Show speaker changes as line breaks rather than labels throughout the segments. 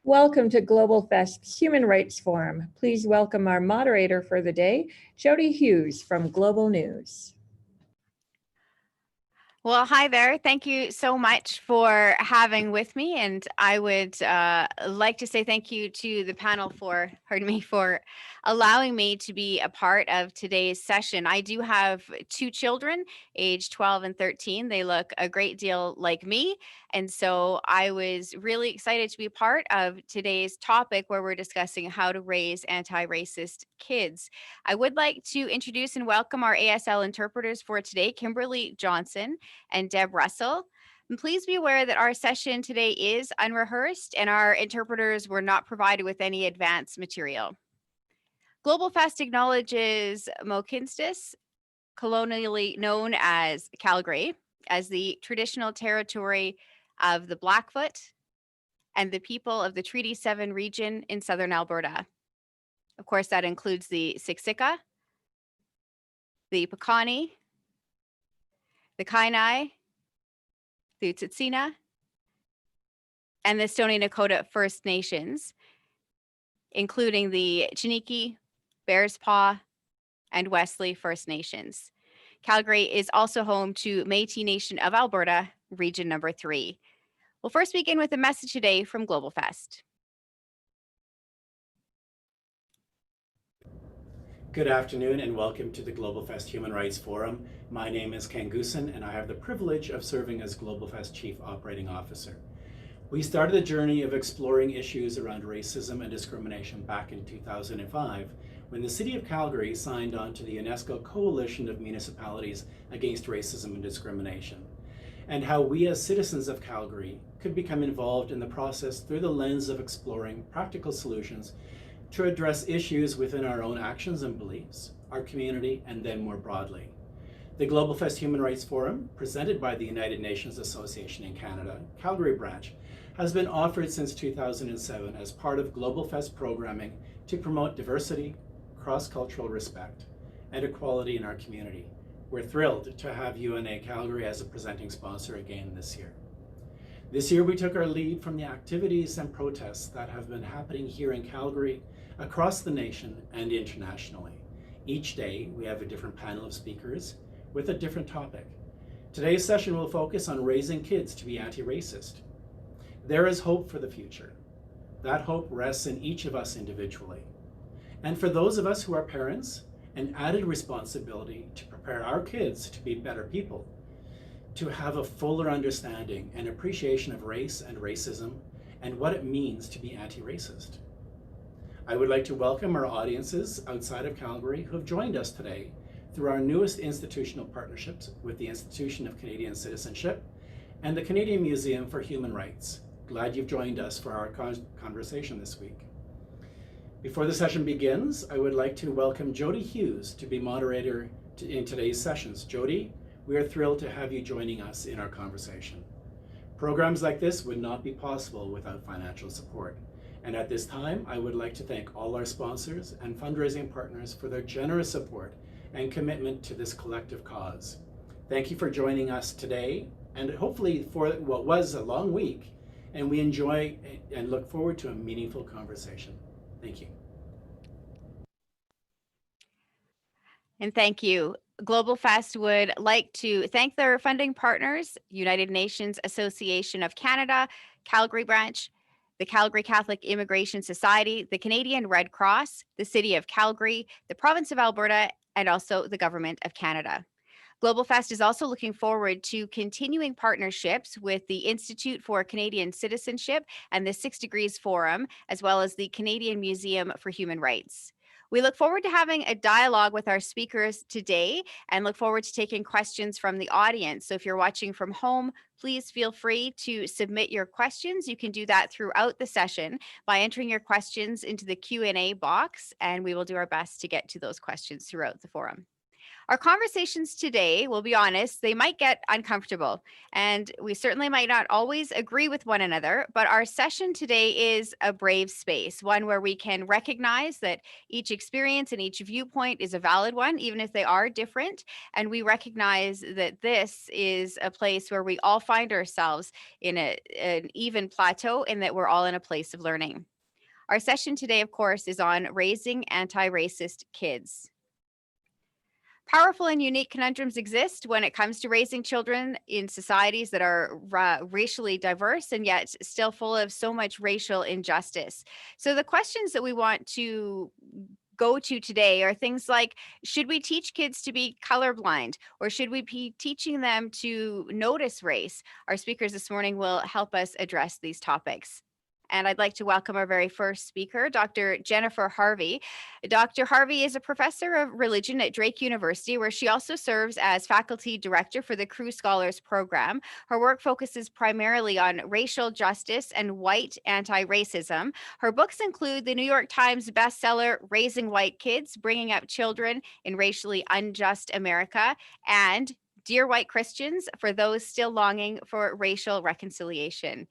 Welcome to GlobalFest Human Rights Forum. Please welcome our moderator for the day, Jody Hughes from Global News.
Well, hi there. Thank you so much for having with me. And I would like to say thank you to the panel for allowing me to be a part of today's session. I do have two children, age 12 and 13. They look a great deal like me. And so I was really excited to be a part of today's topic where we're discussing how to raise anti-racist kids. I would like to introduce and welcome our ASL interpreters for today, Kimberly Johnson and Deb Russell. And please be aware that our session today is unrehearsed and our interpreters were not provided with any advanced material. GlobalFest acknowledges Mohkinstsis, colonially known as Calgary, as the traditional territory of the Blackfoot and the people of the Treaty 7 region in southern Alberta. Of course, that includes the Siksika, the Piikani, the Kainai, the Tsuut'ina, and the Stoney Nakoda First Nations, including the Chiniki, Bearspaw, and Wesley First Nations. Calgary is also home to Métis Nation of Alberta, Region number 3. We'll first begin with a message today from GlobalFest.
Good afternoon and welcome to the GlobalFest Human Rights Forum. My name is Ken Goosen and I have the privilege of serving as GlobalFest Chief Operating Officer. We started the journey of exploring issues around racism and discrimination back in 2005 when the City of Calgary signed on to the UNESCO Coalition of Municipalities Against Racism and Discrimination, and how we as citizens of Calgary could become involved in the process through the lens of exploring practical solutions to address issues within our own actions and beliefs, our community, and then more broadly. The GlobalFest Human Rights Forum, presented by the United Nations Association in Canada, Calgary branch, has been offered since 2007 as part of GlobalFest programming to promote diversity, cross-cultural respect, and equality in our community. We're thrilled to have UNA Calgary as a presenting sponsor again this year. This year we took our lead from the activities and protests that have been happening here in Calgary, across the nation, and internationally. Each day we have a different panel of speakers with a different topic. Today's session will focus on raising kids to be anti-racist. There is hope for the future. That hope rests in each of us individually. And for those of us who are parents, an added responsibility to prepare our kids to be better people, to have a fuller understanding and appreciation of race and racism and what it means to be anti-racist. I would like to welcome our audiences outside of Calgary who have joined us today through our newest institutional partnerships with the Institution of Canadian Citizenship and the Canadian Museum for Human Rights. Glad you've joined us for our conversation this week. Before the session begins, I would like to welcome Jody Hughes to be moderator in today's sessions. Jody, we are thrilled to have you joining us in our conversation. Programs like this would not be possible without financial support. And at this time, I would like to thank all our sponsors and fundraising partners for their generous support and commitment to this collective cause. Thank you for joining us today, and hopefully for what was a long week, and we enjoy and look forward to a meaningful conversation. Thank you.
And thank you. GlobalFest would like to thank their funding partners, United Nations Association of Canada, Calgary branch, the Calgary Catholic Immigration Society, the Canadian Red Cross, the City of Calgary, the Province of Alberta, and also the Government of Canada. GlobalFest is also looking forward to continuing partnerships with the Institute for Canadian Citizenship and the 6 Degrees Forum, as well as the Canadian Museum for Human Rights. We look forward to having a dialogue with our speakers today and look forward to taking questions from the audience. So if you're watching from home, please feel free to submit your questions. You can do that throughout the session by entering your questions into the Q&A box, and we will do our best to get to those questions throughout the forum. Our conversations today, we'll be honest, they might get uncomfortable, and we certainly might not always agree with one another, but our session today is a brave space, one where we can recognize that each experience and each viewpoint is a valid one, even if they are different, and we recognize that this is a place where we all find ourselves in an even plateau and that we're all in a place of learning. Our session today, of course, is on raising anti-racist kids. Powerful and unique conundrums exist when it comes to raising children in societies that are racially diverse and yet still full of so much racial injustice. So the questions that we want to go to today are things like, should we teach kids to be colorblind, or should we be teaching them to notice race? Our speakers this morning will help us address these topics. And I'd like to welcome our very first speaker, Dr. Jennifer Harvey. Dr. Harvey is a professor of religion at Drake University, where she also serves as faculty director for the Cru Scholars Program. Her work focuses primarily on racial justice and white anti-racism. Her books include the New York Times bestseller, Raising White Kids, Bringing Up Children in Racially Unjust America, and Dear White Christians, for those still longing for racial reconciliation.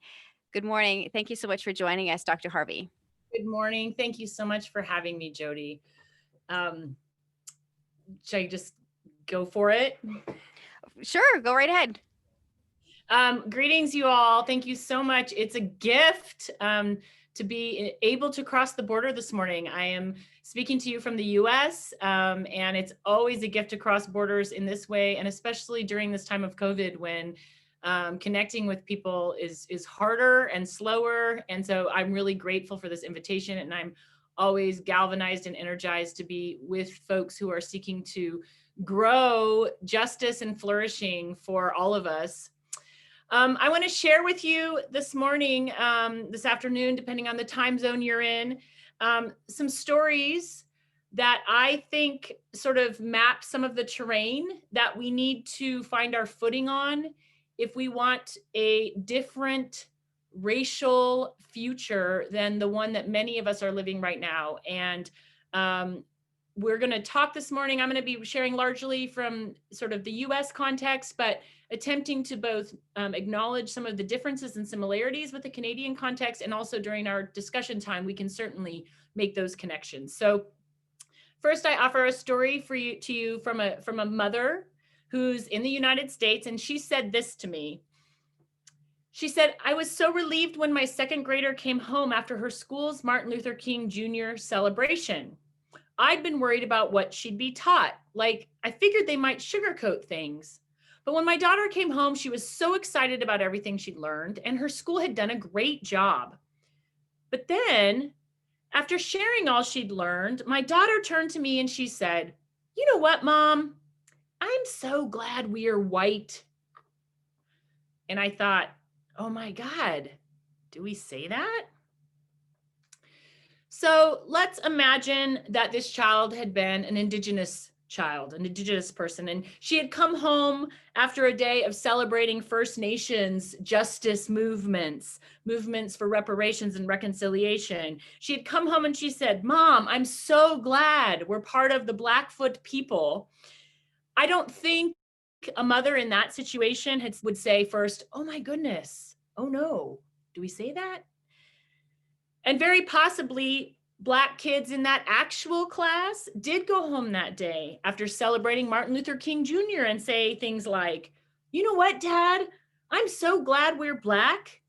Good morning. Thank you so much for joining us, Dr. Harvey.
Good morning. Thank you so much for having me, Jody. Should I just go for it?
Sure, go right ahead.
Greetings, you all. Thank you so much. It's a gift to be able to cross the border this morning. I am speaking to you from the US, and it's always a gift to cross borders in this way, and especially during this time of COVID when connecting with people is harder and slower. And so I'm really grateful for this invitation, and I'm always galvanized and energized to be with folks who are seeking to grow justice and flourishing for all of us. I want to share with you this morning, this afternoon, depending on the time zone you're in, some stories that I think sort of map some of the terrain that we need to find our footing on if we want a different racial future than the one that many of us are living right now. And we're going to talk this morning. I'm going to be sharing largely from sort of the US context, but attempting to both acknowledge some of the differences and similarities with the Canadian context, and also during our discussion time, we can certainly make those connections. So first, I offer a story to you from a mother who's in the United States, and she said this to me. She said, "I was so relieved when my second grader came home after her school's Martin Luther King Jr. celebration. I'd been worried about what she'd be taught. Like, I figured they might sugarcoat things. But when my daughter came home, she was so excited about everything she'd learned, and her school had done a great job. But then, after sharing all she'd learned, my daughter turned to me and she said, 'You know what, Mom? I'm so glad we are white.' And I thought, oh my God, do we say that? So let's imagine that this child had been an Indigenous child, an Indigenous person, and she had come home after a day of celebrating First Nations justice movements for reparations and reconciliation. She had come home and she said, 'Mom, I'm so glad we're part of the Blackfoot people.' I don't think a mother in that situation would say first, 'Oh my goodness, oh no, do we say that?' And very possibly Black kids in that actual class did go home that day after celebrating Martin Luther King Jr. and say things like, 'You know what, Dad? I'm so glad we're Black.'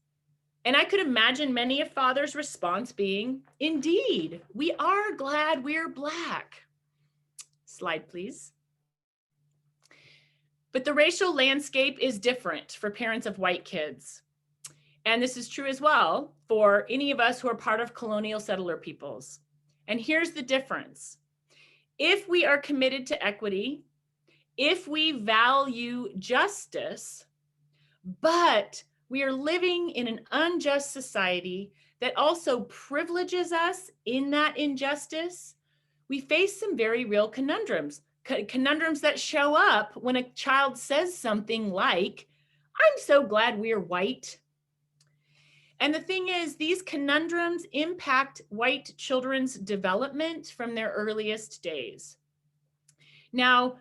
And I could imagine many a father's response being, 'Indeed, we are glad we're Black.'" Slide, please. But the racial landscape is different for parents of white kids. And this is true as well for any of us who are part of colonial settler peoples. And here's the difference. If we are committed to equity, if we value justice, but we are living in an unjust society that also privileges us in that injustice, we face some very real conundrums that show up when a child says something like, "I'm so glad we're white." And the thing is, these conundrums impact white children's development from their earliest days. Now,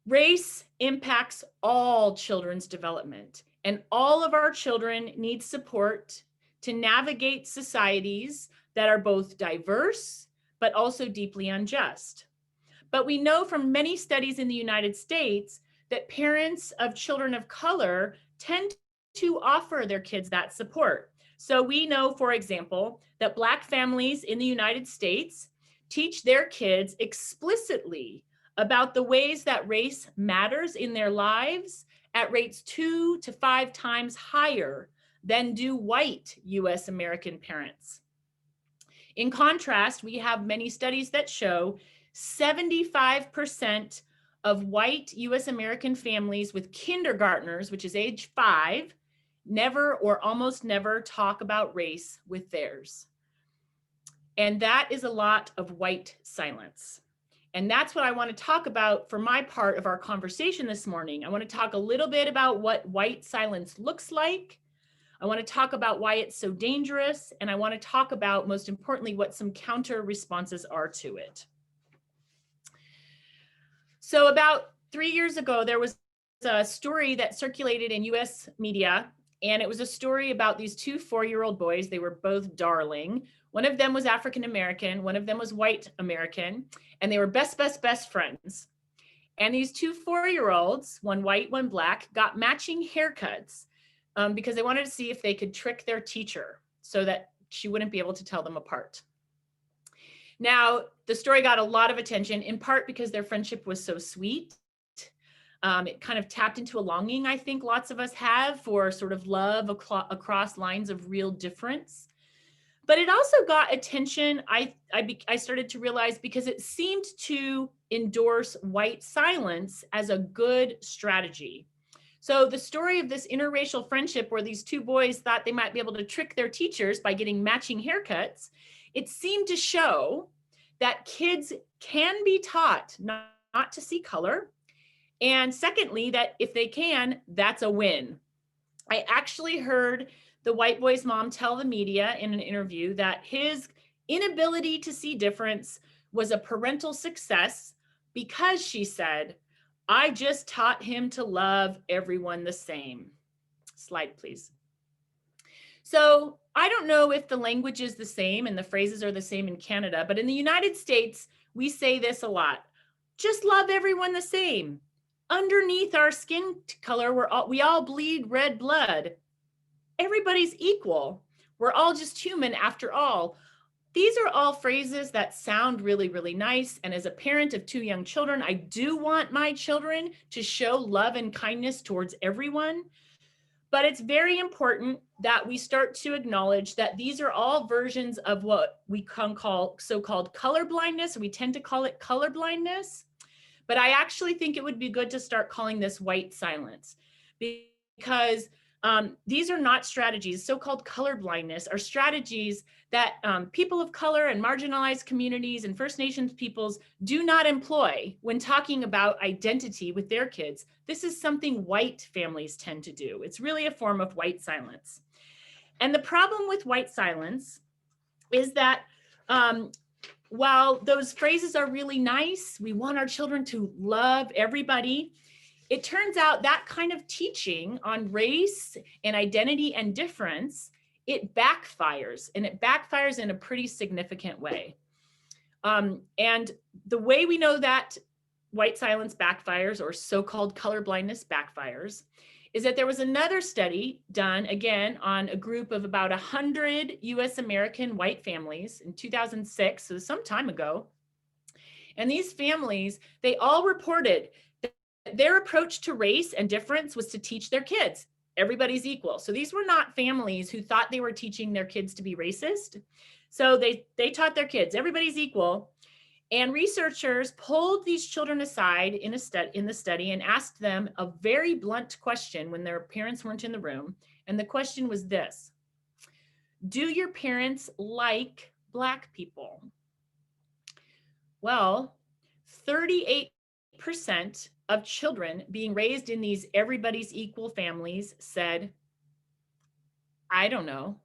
Race impacts all children's development, and all of our children need support to navigate societies that are both diverse, but also deeply unjust. But we know from many studies in the United States that parents of children of color tend to offer their kids that support. So we know, for example, that Black families in the United States teach their kids explicitly about the ways that race matters in their lives at rates 2 to 5 times higher than do white US American parents. In contrast, we have many studies that show 75% of white US American families with kindergartners, which is age 5, never or almost never talk about race with theirs. And that is a lot of white silence. And that's what I want to talk about for my part of our conversation this morning. I want to talk a little bit about what white silence looks like. I want to talk about why it's so dangerous. And I want to talk about, most importantly, what some counter responses are to it. So about 3 years ago, there was a story that circulated in US media, and it was a story about these two 4-year-old boys. They were both darling. One of them was African American, one of them was white American, and they were best friends. And these two 4-year-olds, one white, one black, got matching haircuts because they wanted to see if they could trick their teacher so that she wouldn't be able to tell them apart. Now, the story got a lot of attention, in part because their friendship was so sweet. It kind of tapped into a longing, I think lots of us have, for sort of love across lines of real difference. But it also got attention, I started to realize, because it seemed to endorse white silence as a good strategy. So the story of this interracial friendship where these two boys thought they might be able to trick their teachers by getting matching haircuts, it seemed to show that kids can be taught not to see color. And secondly, that if they can, that's a win. I actually heard the white boy's mom tell the media in an interview that his inability to see difference was a parental success because, she said, I just taught him to love everyone the same. Slide, please. So I don't know if the language is the same and the phrases are the same in Canada, but in the United States, we say this a lot. Just love everyone the same. Underneath our skin color, we all bleed red blood. Everybody's equal. We're all just human after all. These are all phrases that sound really, really nice. And as a parent of 2 young children, I do want my children to show love and kindness towards everyone. But it's very important that we start to acknowledge that these are all versions of what we can call so-called color blindness. We tend to call it color blindness. But I actually think it would be good to start calling this white silence, because these are not strategies. So-called color blindness are strategies that people of color and marginalized communities and First Nations peoples do not employ when talking about identity with their kids. This is something white families tend to do. It's really a form of white silence. And the problem with white silence is that while those phrases are really nice, we want our children to love everybody, it turns out that kind of teaching on race and identity and difference, it backfires, and it backfires in a pretty significant way. And the way we know that white silence backfires, or so-called color blindness backfires, is that there was another study done, again, on a group of about 100 US American white families in 2006, so some time ago. And these families, they all reported that their approach to race and difference was to teach their kids everybody's equal. So these were not families who thought they were teaching their kids to be racist. So they taught their kids everybody's equal. And researchers pulled these children aside in the study and asked them a very blunt question when their parents weren't in the room. And the question was this: do your parents like Black people? Well, 38% of children being raised in these everybody's equal families said, I don't know.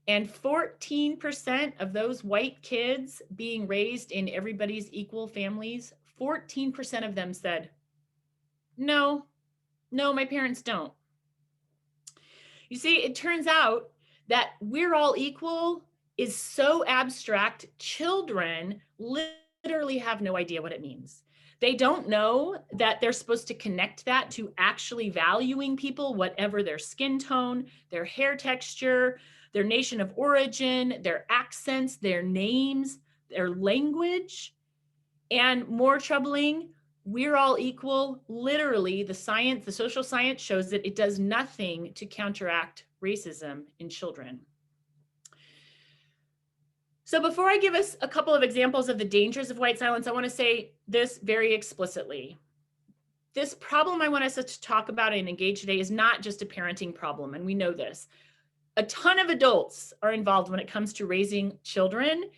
And 14% of those white kids being raised in everybody's equal families, 14% of them said, no, my parents don't. You see, it turns out that we're all equal is so abstract, children literally have no idea what it means. They don't know that they're supposed to connect that to actually valuing people, whatever their skin tone, their hair texture, their nation of origin, their accents, their names, their language. And more troubling, we're all equal. Literally, the science, the social science shows that it does nothing to counteract racism in children. So before I give us a couple of examples of the dangers of white silence, I want to say this very explicitly. This problem I want us to talk about and engage today is not just a parenting problem, and we know this. A ton of adults are involved when it comes to raising children,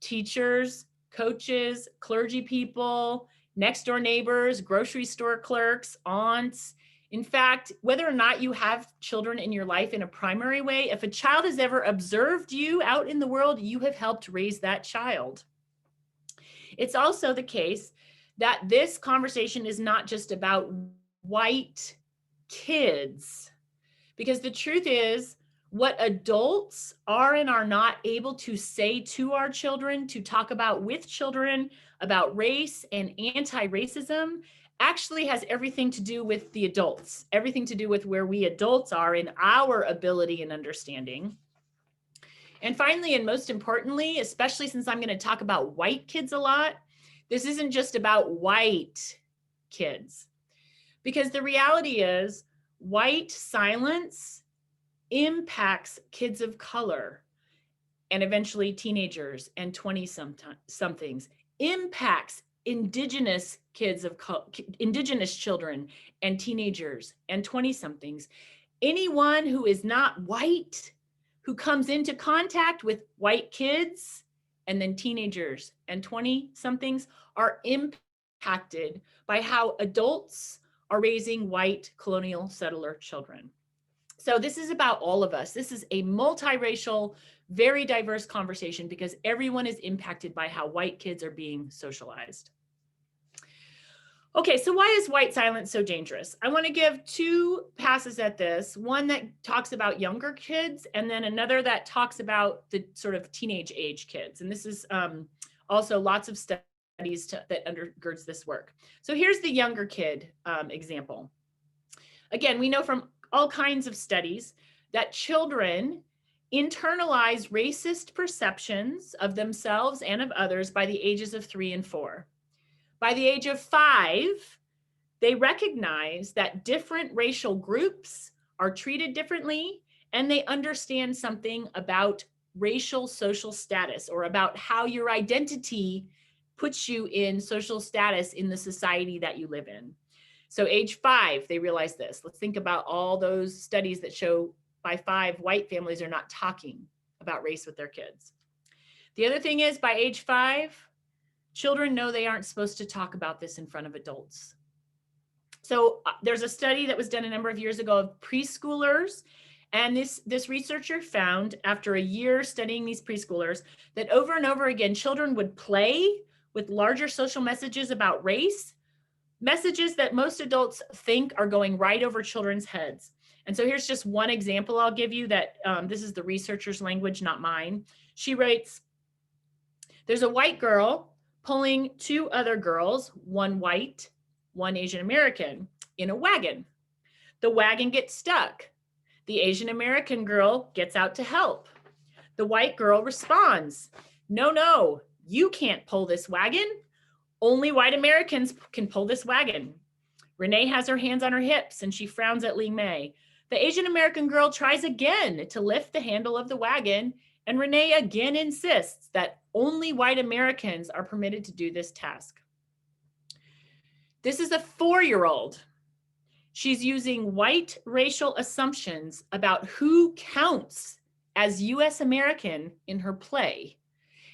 teachers, coaches, clergy people, next door neighbors, grocery store clerks, aunts. In fact, whether or not you have children in your life in a primary way, if a child has ever observed you out in the world, you have helped raise that child. It's also the case that this conversation is not just about white kids, because the truth is, what adults are and are not able to say to our children, to talk about with children about race and anti-racism, actually has everything to do with the adults, everything to do with where we adults are in our ability and understanding. And finally, and most importantly, especially since I'm going to talk about white kids a lot, this isn't just about white kids, because the reality is white silence impacts kids of color and eventually teenagers and 20-somethings, impacts indigenous kids of indigenous children and teenagers and 20-somethings. Anyone who is not white, who comes into contact with white kids and then teenagers and 20-somethings are impacted by how adults are raising white colonial settler children. So this is about all of us. This is a multiracial, very diverse conversation because everyone is impacted by how white kids are being socialized. Okay, so why is white silence so dangerous? I want to give two passes at this, one that talks about younger kids and then another that talks about the sort of teenage age kids. And this is also lots of studies that undergirds this work. So here's the younger kid example. Again, we know from all kinds of studies that children internalize racist perceptions of themselves and of others by the ages of 3 and 4. By the age of 5, they recognize that different racial groups are treated differently, and they understand something about racial social status or about how your identity puts you in social status in the society that you live in. So age 5, they realize this. Let's think about all those studies that show by 5, white families are not talking about race with their kids. The other thing is by age 5, children know they aren't supposed to talk about this in front of adults. So there's a study that was done a number of years ago of preschoolers. And this researcher found after a year studying these preschoolers that over and over again, children would play with larger social messages about race, messages that most adults think are going right over children's heads. And so here's just one example I'll give you that this is the researcher's language, not mine. She writes, there's a white girl pulling 2 other girls, one white, one Asian American, in a wagon. The wagon gets stuck. The Asian American girl gets out to help. The white girl responds, no, you can't pull this wagon. Only white Americans can pull this wagon. Renee has her hands on her hips and she frowns at Ling Mei. The Asian American girl tries again to lift the handle of the wagon, and Renee again insists that only white Americans are permitted to do this task. This is a 4-year-old. She's using white racial assumptions about who counts as US American in her play.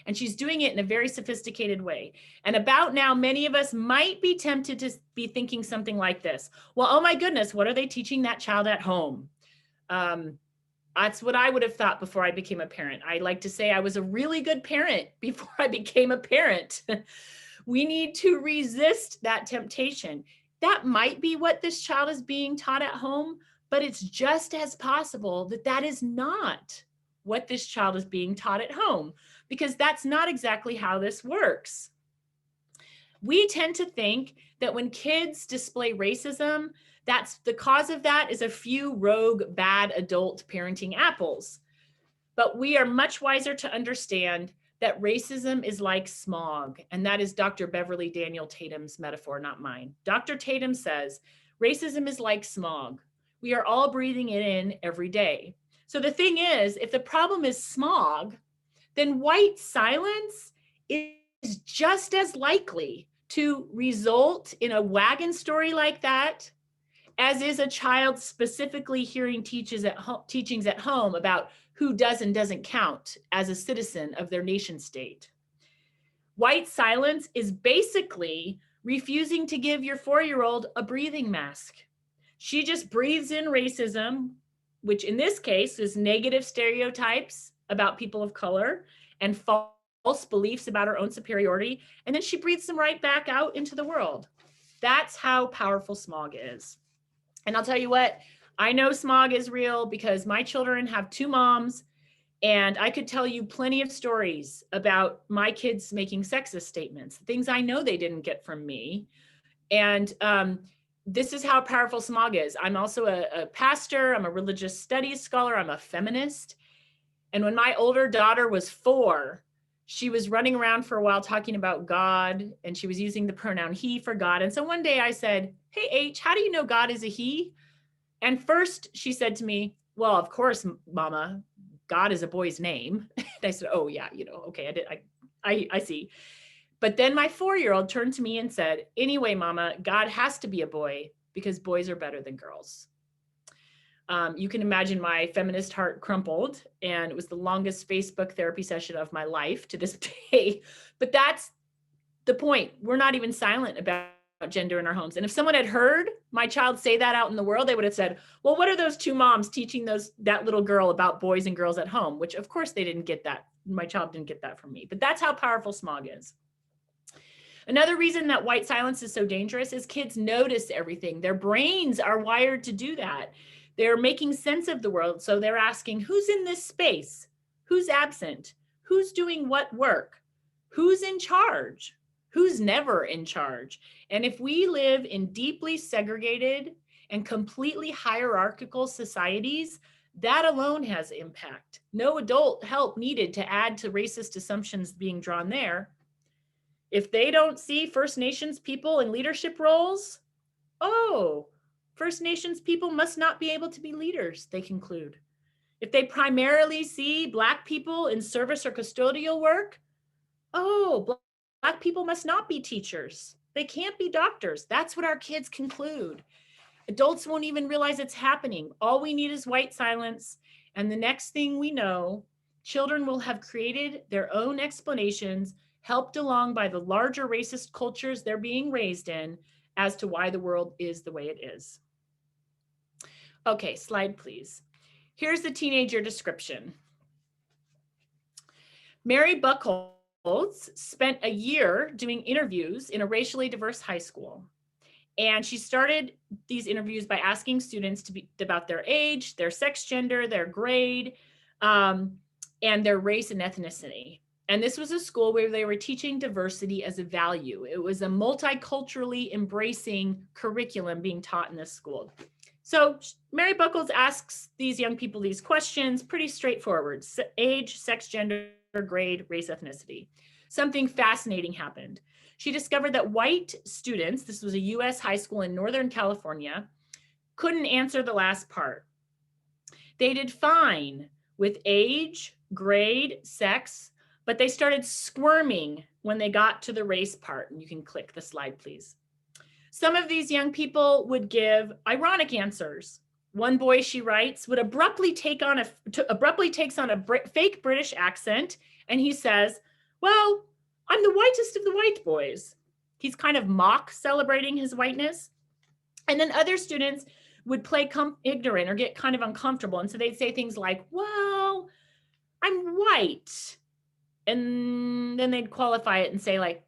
And she's doing it in a very sophisticated way. And about now, many of us might be tempted to be thinking something like this. Well, oh my goodness, what are they teaching that child at home? That's what I would have thought before I became a parent. I like to say I was a really good parent before I became a parent. We need to resist that temptation. That might be what this child is being taught at home, but it's just as possible that that is not what this child is being taught at home, because that's not exactly how this works. We tend to think that when kids display racism, that's the cause of that is a few rogue, bad adult parenting apples. But we are much wiser to understand that racism is like smog. And that is Dr. Beverly Daniel Tatum's metaphor, not mine. Dr. Tatum says, racism is like smog. We are all breathing it in every day. So the thing is, if the problem is smog, then white silence is just as likely to result in a wagon story like that as is a child specifically hearing teachings at home about who does and doesn't count as a citizen of their nation state. White silence is basically refusing to give your 4-year-old a breathing mask. She just breathes in racism, which in this case is negative stereotypes about people of color and false beliefs about her own superiority, and then she breathes them right back out into the world. That's how powerful smog is. And I'll tell you what, I know smog is real because my children have 2 moms, and I could tell you plenty of stories about my kids making sexist statements, things I know they didn't get from me. And this is how powerful smog is. I'm also a pastor, I'm a religious studies scholar, I'm a feminist. And when my older daughter was 4, she was running around for a while talking about God, and she was using the pronoun he for God. And so one day I said, hey, H, how do you know God is a he? And first she said to me, well, of course, Mama, God is a boy's name. And I said, oh yeah, okay, I see. But then my 4-year-old turned to me and said, anyway, Mama, God has to be a boy because boys are better than girls. You can imagine my feminist heart crumpled, and it was the longest Facebook therapy session of my life to this day. That that's the point. We're not even silent about gender in our homes. And if someone had heard my child say that out in the world, they would have said, well, what are those 2 moms teaching that little girl about boys and girls at home? Which of course they didn't get that. My child didn't get that from me, but that's how powerful smog is. Another reason that white silence is so dangerous is kids notice everything. Their brains are wired to do that. They're making sense of the world. So they're asking, who's in this space? Who's absent? Who's doing what work? Who's in charge? Who's never in charge? And if we live in deeply segregated and completely hierarchical societies, that alone has impact. No adult help needed to add to racist assumptions being drawn there. If they don't see First Nations people in leadership roles, oh, First Nations people must not be able to be leaders, they conclude. If they primarily see Black people in service or custodial work, oh, Black people must not be teachers. They can't be doctors. That's what our kids conclude. Adults won't even realize it's happening. All we need is white silence. And the next thing we know, children will have created their own explanations, helped along by the larger racist cultures they're being raised in, as to why the world is the way it is. Okay, slide please. Here's the teenager description. Mary Buchholz spent a year doing interviews in a racially diverse high school. And she started these interviews by asking students about their age, their sex gender, their grade, and their race and ethnicity. And this was a school where they were teaching diversity as a value. It was a multiculturally embracing curriculum being taught in this school. So Mary Buchholz asks these young people these questions, pretty straightforward: age, sex, gender, grade, race, ethnicity. Something fascinating happened. She discovered that white students, this was a US high school in Northern California, couldn't answer the last part. They did fine with age, grade, sex, but they started squirming when they got to the race part. And you can click the slide, please. Some of these young people would give ironic answers. One boy, she writes, would abruptly takes on a fake British accent, and he says, well, I'm the whitest of the white boys. He's kind of mock celebrating his whiteness. And then other students would play ignorant or get kind of uncomfortable. And so they'd say things like, well, I'm white. And then they'd qualify it and say like,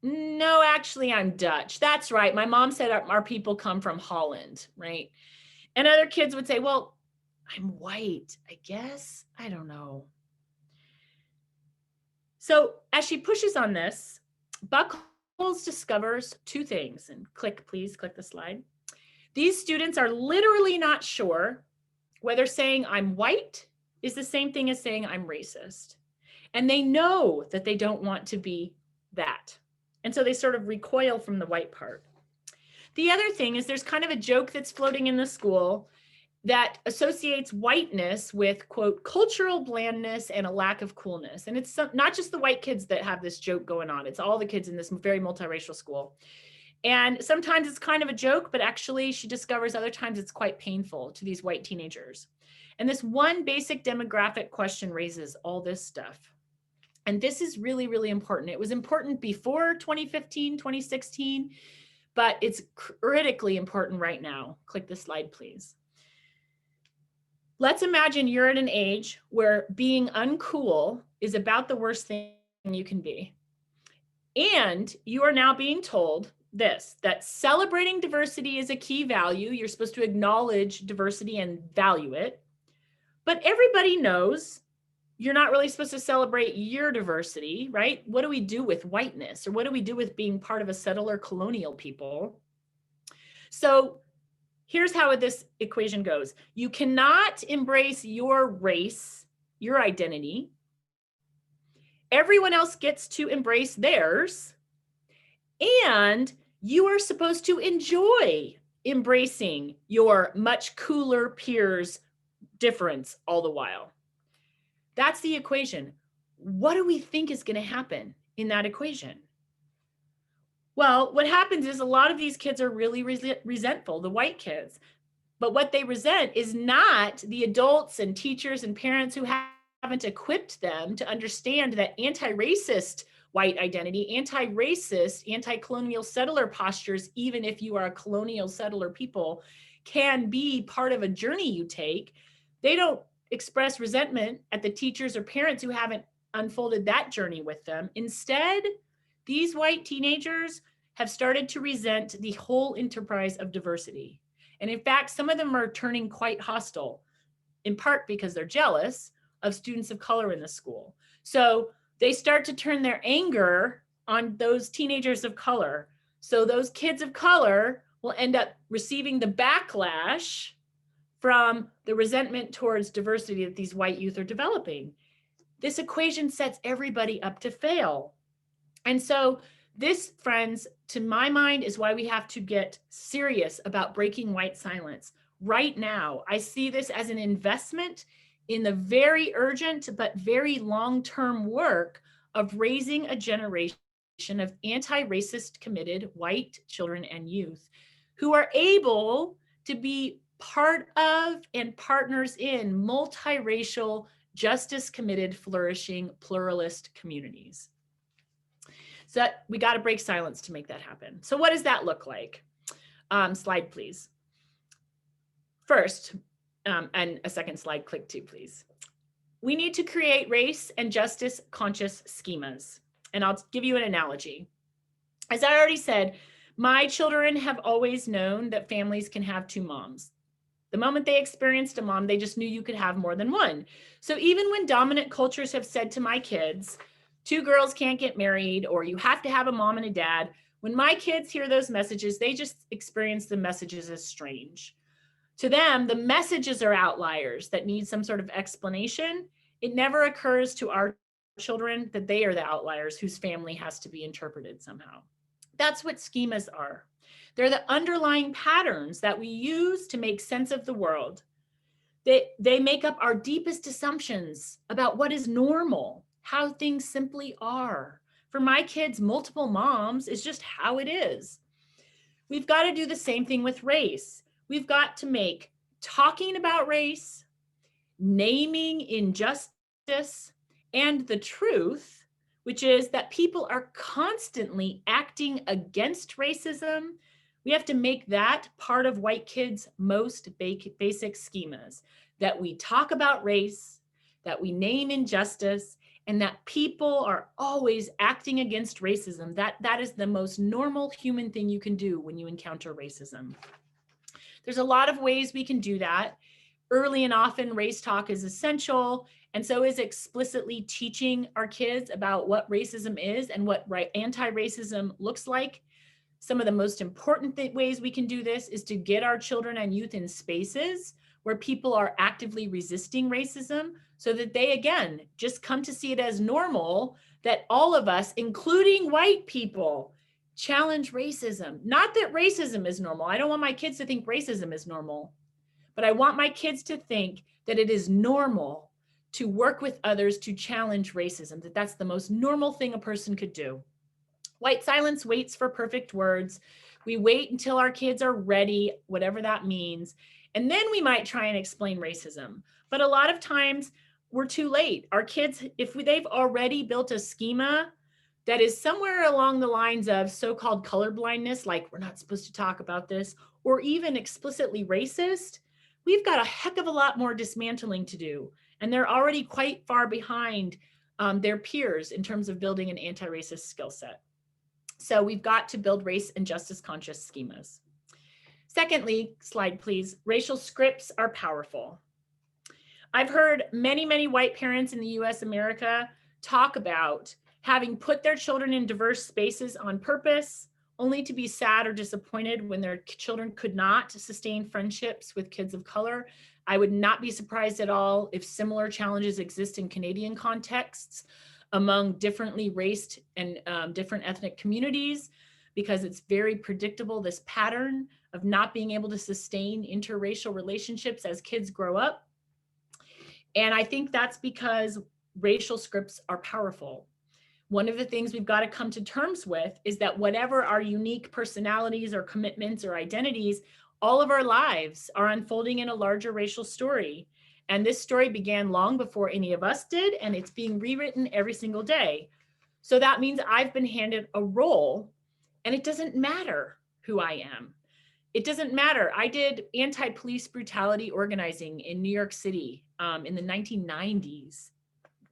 no, actually I'm Dutch. That's right. My mom said our people come from Holland, right? And other kids would say, well, I'm white, I guess. I don't know. So as she pushes on this, Buckles discovers two things, and please click the slide. These students are literally not sure whether saying I'm white is the same thing as saying I'm racist. And they know that they don't want to be that. And so they sort of recoil from the white part. The other thing is there's kind of a joke that's floating in the school that associates whiteness with, quote, cultural blandness and a lack of coolness. And it's not just the white kids that have this joke going on. It's all the kids in this very multiracial school. And sometimes it's kind of a joke, but actually she discovers other times it's quite painful to these white teenagers. And this one basic demographic question raises all this stuff. And this is really, really important. It was important before 2015, 2016, but it's critically important right now. Click the slide, please. Let's imagine you're at an age where being uncool is about the worst thing you can be. And you are now being told this, that celebrating diversity is a key value. You're supposed to acknowledge diversity and value it. But everybody knows you're not really supposed to celebrate your diversity, right? What do we do with whiteness? Or what do we do with being part of a settler colonial people? So here's how this equation goes. You cannot embrace your race, your identity. Everyone else gets to embrace theirs. And you are supposed to enjoy embracing your much cooler peers' difference all the while. That's the equation. What do we think is going to happen in that equation? Well, what happens is a lot of these kids are really resentful, the white kids. But what they resent is not the adults and teachers and parents who haven't equipped them to understand that anti-racist white identity, anti-racist, anti-colonial settler postures, even if you are a colonial settler people, can be part of a journey you take. They don't express resentment at the teachers or parents who haven't unfolded that journey with them. Instead, these white teenagers have started to resent the whole enterprise of diversity. And in fact, some of them are turning quite hostile, in part because they're jealous of students of color in the school. So they start to turn their anger on those teenagers of color. So those kids of color will end up receiving the backlash from the resentment towards diversity that these white youth are developing. This equation sets everybody up to fail. And so this, friends, to my mind, is why we have to get serious about breaking white silence right now. I see this as an investment in the very urgent but very long-term work of raising a generation of anti-racist committed white children and youth who are able to be part of and partners in multiracial, justice-committed, flourishing, pluralist communities. So we got to break silence to make that happen. So what does that look like? Slide, please. First, and a second slide, click 2, please. We need to create race and justice conscious schemas. And I'll give you an analogy. As I already said, my children have always known that families can have 2 moms. The moment they experienced a mom, they just knew you could have more than one. So even when dominant cultures have said to my kids, 2 girls can't get married, or you have to have a mom and a dad, when my kids hear those messages, they just experience the messages as strange. To them, the messages are outliers that need some sort of explanation. It never occurs to our children that they are the outliers whose family has to be interpreted somehow. That's what schemas are. They're the underlying patterns that we use to make sense of the world. They make up our deepest assumptions about what is normal, how things simply are. For my kids, multiple moms is just how it is. We've got to do the same thing with race. We've got to make talking about race, naming injustice, and the truth, which is that people are constantly acting against racism. We have to make that part of white kids' most basic schemas, that we talk about race, that we name injustice, and that people are always acting against racism. That is the most normal human thing you can do when you encounter racism. There's a lot of ways we can do that. Early and often, race talk is essential, and so is explicitly teaching our kids about what racism is and what anti-racism looks like. Some of the most important ways we can do this is to get our children and youth in spaces where people are actively resisting racism, so that they, again, just come to see it as normal that all of us, including white people, challenge racism. Not that racism is normal. I don't want my kids to think racism is normal, but I want my kids to think that it is normal to work with others to challenge racism, that that's the most normal thing a person could do. White silence waits for perfect words. We wait until our kids are ready, whatever that means, and then we might try and explain racism. But a lot of times we're too late. Our kids, if they've already built a schema that is somewhere along the lines of so-called colorblindness, like we're not supposed to talk about this, or even explicitly racist, we've got a heck of a lot more dismantling to do. And they're already quite far behind their peers in terms of building an anti-racist skill set. So we've got to build race and justice conscious schemas. Secondly, slide please, racial scripts are powerful. I've heard many, many white parents in the US, America, talk about having put their children in diverse spaces on purpose, only to be sad or disappointed when their children could not sustain friendships with kids of color. I would not be surprised at all if similar challenges exist in Canadian contexts among differently raced and different ethnic communities, because it's very predictable, this pattern of not being able to sustain interracial relationships as kids grow up. And I think that's because racial scripts are powerful. One of the things we've got to come to terms with is that whatever our unique personalities or commitments or identities, all of our lives are unfolding in a larger racial story. And this story began long before any of us did, and it's being rewritten every single day. So that means I've been handed a role, and it doesn't matter who I am. It doesn't matter. I did anti-police brutality organizing in New York City in the 1990s.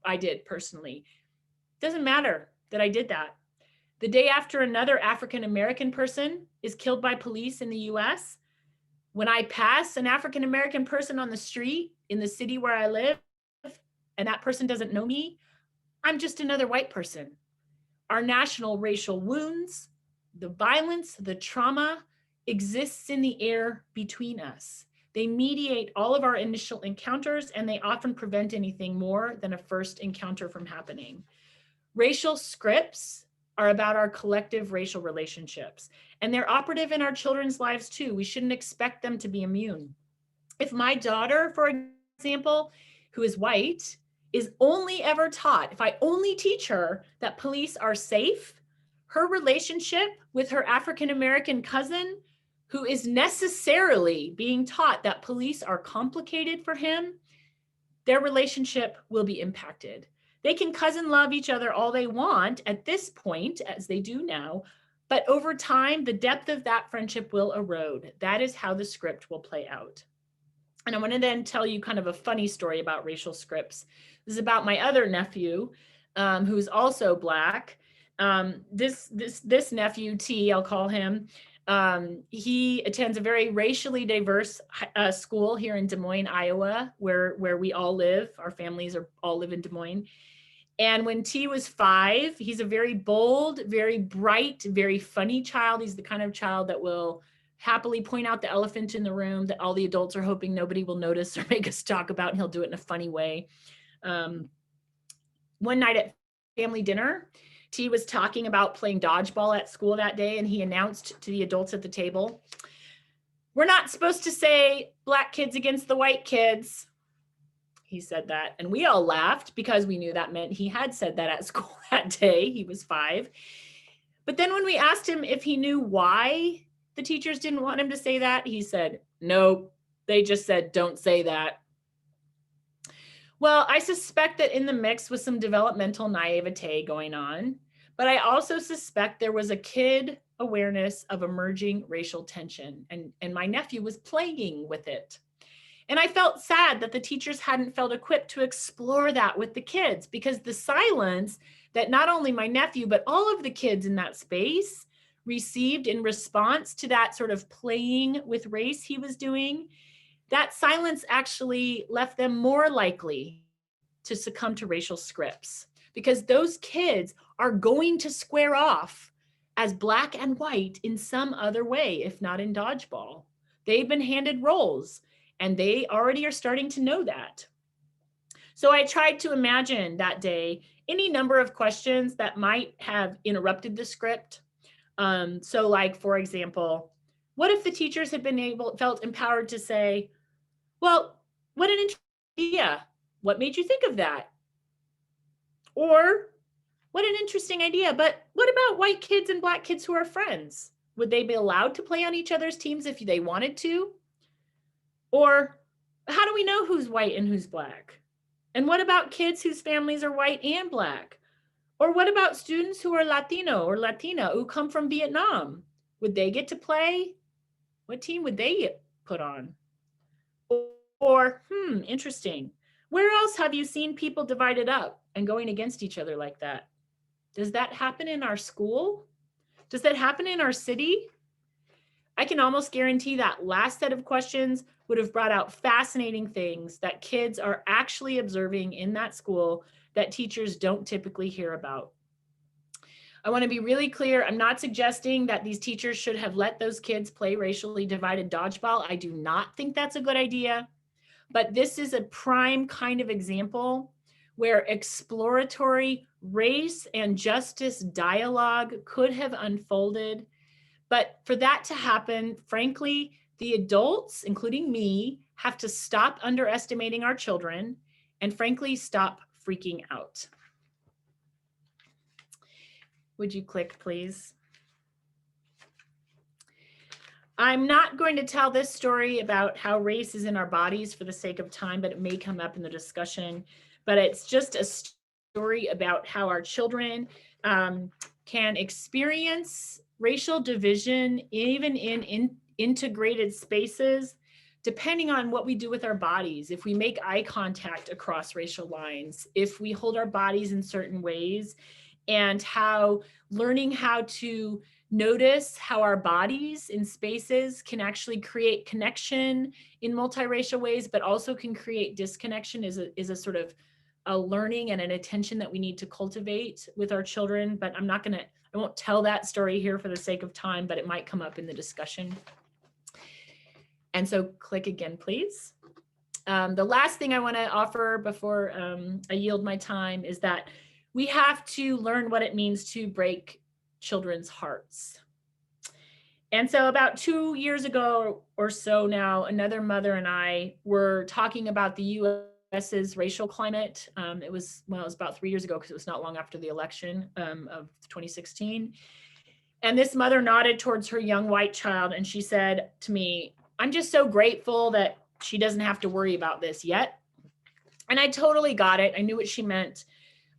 I did personally. Doesn't matter that I did that. The day after another African-American person is killed by police in the US, when I pass an African-American person on the street in the city where I live, and that person doesn't know me, I'm just another white person. Our national racial wounds, the violence, the trauma exists in the air between us. They mediate all of our initial encounters, and they often prevent anything more than a first encounter from happening. Racial scripts are about our collective racial relationships, and they're operative in our children's lives too. We shouldn't expect them to be immune. If my daughter, for example, who is white, is only ever taught, if I only teach her that police are safe, her relationship with her African-American cousin, who is necessarily being taught that police are complicated for him, their relationship will be impacted. They can cousin love each other all they want at this point, as they do now, but over time, the depth of that friendship will erode. That is how the script will play out. And I want to then tell you kind of a funny story about racial scripts. This is about my other nephew, who's also Black. This nephew, T, I'll call him, he attends a very racially diverse school here in Des Moines, Iowa, where we all live. Our families all live in Des Moines. And when T was 5, he's a very bold, very bright, very funny child. He's the kind of child that will happily point out the elephant in the room that all the adults are hoping nobody will notice or make us talk about, and he'll do it in a funny way. One night at family dinner, T was talking about playing dodgeball at school that day, and he announced to the adults at the table, "We're not supposed to say Black kids against the white kids." He said that, and we all laughed because we knew that meant he had said that at school that day. He was 5. But then when we asked him if he knew why the teachers didn't want him to say that, he said, "Nope, they just said don't say that." Well, I suspect that in the mix was some developmental naivete going on, but I also suspect there was a kid awareness of emerging racial tension, and my nephew was playing with it. And I felt sad that the teachers hadn't felt equipped to explore that with the kids, because the silence that not only my nephew, but all of the kids in that space received in response to that sort of playing with race he was doing, that silence actually left them more likely to succumb to racial scripts, because those kids are going to square off as Black and white in some other way, if not in dodgeball. They've been handed roles and they already are starting to know that. So I tried to imagine that day any number of questions that might have interrupted the script. So like, for example, what if the teachers had felt empowered to say, well, what an interesting idea. What made you think of that? Or, what an interesting idea, but what about white kids and Black kids who are friends? Would they be allowed to play on each other's teams if they wanted to? Or, how do we know who's white and who's Black? And what about kids whose families are white and Black? Or what about students who are Latino or Latina who come from Vietnam? Would they get to play? What team would they get put on? Or, interesting. Where else have you seen people divided up and going against each other like that? Does that happen in our school? Does that happen in our city? I can almost guarantee that last set of questions would have brought out fascinating things that kids are actually observing in that school that teachers don't typically hear about. I want to be really clear. I'm not suggesting that these teachers should have let those kids play racially divided dodgeball. I do not think that's a good idea. But this is a prime kind of example where exploratory race and justice dialogue could have unfolded. But for that to happen, frankly, the adults, including me, have to stop underestimating our children and frankly, stop freaking out. Would you click, please? I'm not going to tell this story about how race is in our bodies for the sake of time, but it may come up in the discussion. But it's just a story about how our children can experience racial division even in integrated spaces, depending on what we do with our bodies. If we make eye contact across racial lines, if we hold our bodies in certain ways, and how learning how to notice how our bodies in spaces can actually create connection in multiracial ways, but also can create disconnection is a sort of a learning and an attention that we need to cultivate with our children. But I won't tell that story here for the sake of time, but it might come up in the discussion. And so click again, please. The last thing I want to offer before I yield my time is that we have to learn what it means to break children's hearts. And so about 2 years ago or so now, another mother and I were talking about the US's racial climate. It was about 3 years ago, because it was not long after the election of 2016. And this mother nodded towards her young white child and she said to me, "I'm just so grateful that she doesn't have to worry about this yet." And I totally got it. I knew what she meant.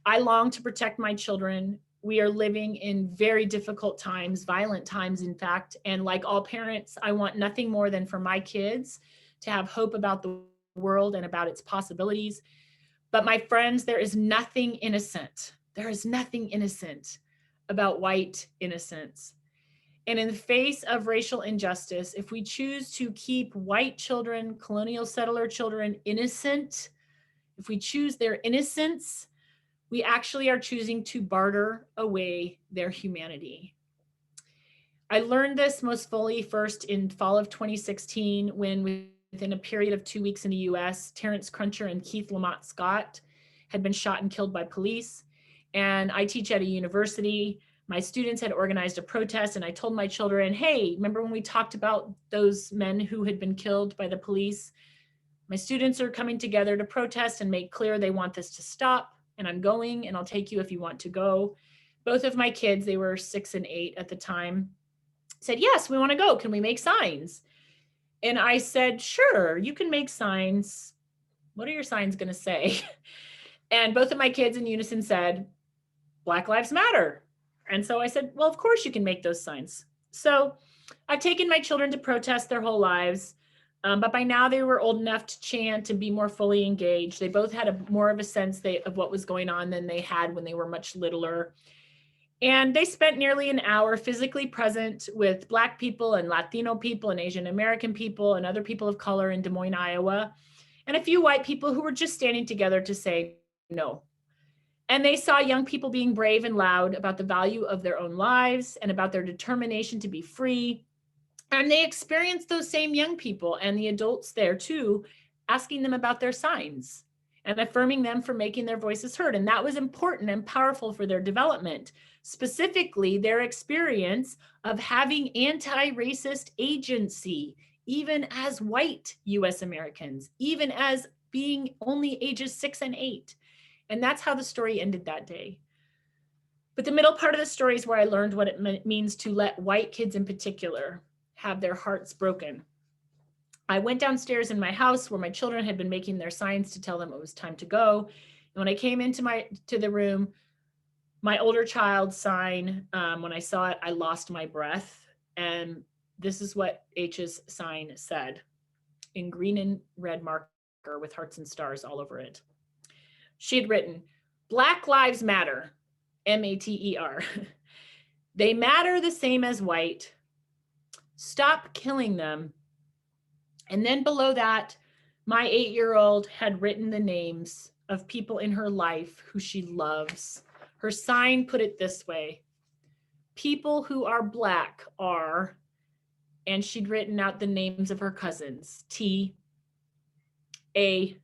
I long to protect my children. We are living in very difficult times, violent times, in fact. And like all parents, I want nothing more than for my kids to have hope about the world and about its possibilities. But my friends, there is nothing innocent. There is nothing innocent about white innocence. And in the face of racial injustice, if we choose to keep white children, colonial settler children, innocent, if we choose their innocence, we actually are choosing to barter away their humanity. I learned this most fully first in fall of 2016, when within a period of 2 weeks in the US, Terrence Cruncher and Keith Lamont Scott had been shot and killed by police. And I teach at a university. My students had organized a protest, and I told my children, hey, remember when we talked about those men who had been killed by the police? My students are coming together to protest and make clear they want this to stop. And I'm going, and I'll take you if you want to go. Both of my kids, they were 6 and 8 at the time, said, yes, we want to go. Can we make signs? And I said, sure, you can make signs. What are your signs going to say? And both of my kids in unison said, Black Lives Matter. And so I said, well, of course you can make those signs. So I've taken my children to protest their whole lives. But by now they were old enough to chant and be more fully engaged. They both had more of a sense of what was going on than they had when they were much littler. And they spent nearly an hour physically present with Black people and Latino people and Asian American people and other people of color in Des Moines, Iowa, and a few white people who were just standing together to say no. And they saw young people being brave and loud about the value of their own lives and about their determination to be free. And they experienced those same young people and the adults there too, asking them about their signs and affirming them for making their voices heard. And that was important and powerful for their development, specifically their experience of having anti-racist agency, even as white US Americans, even as being only ages 6 and 8. And that's how the story ended that day. But the middle part of the story is where I learned what it means to let white kids in particular have their hearts broken. I went downstairs in my house where my children had been making their signs to tell them it was time to go. And when I came into the room, my older child's sign, when I saw it, I lost my breath. And this is what H's sign said in green and red marker with hearts and stars all over it. She had written, "Black lives matter, M-A-T-E-R. They matter the same as white. Stop killing them." And then below that, my 8-year-old had written the names of people in her life who she loves. Her sign put it this way: people who are Black are, and she'd written out the names of her cousins, T, A,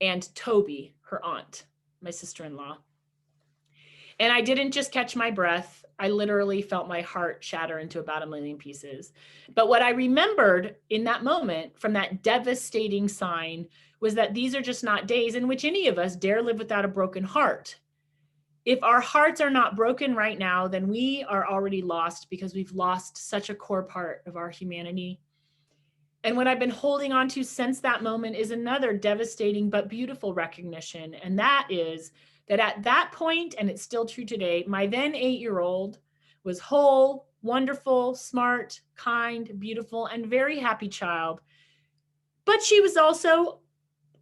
and Toby, her aunt, my sister-in-law. And I didn't just catch my breath. I literally felt my heart shatter into about 1,000,000 pieces. But what I remembered in that moment from that devastating sign was that these are just not days in which any of us dare live without a broken heart. If our hearts are not broken right now, then we are already lost because we've lost such a core part of our humanity. And what I've been holding on to since that moment is another devastating but beautiful recognition. And that is that at that point, and it's still true today, my then 8-year-old was whole, wonderful, smart, kind, beautiful, and very happy child. But she was also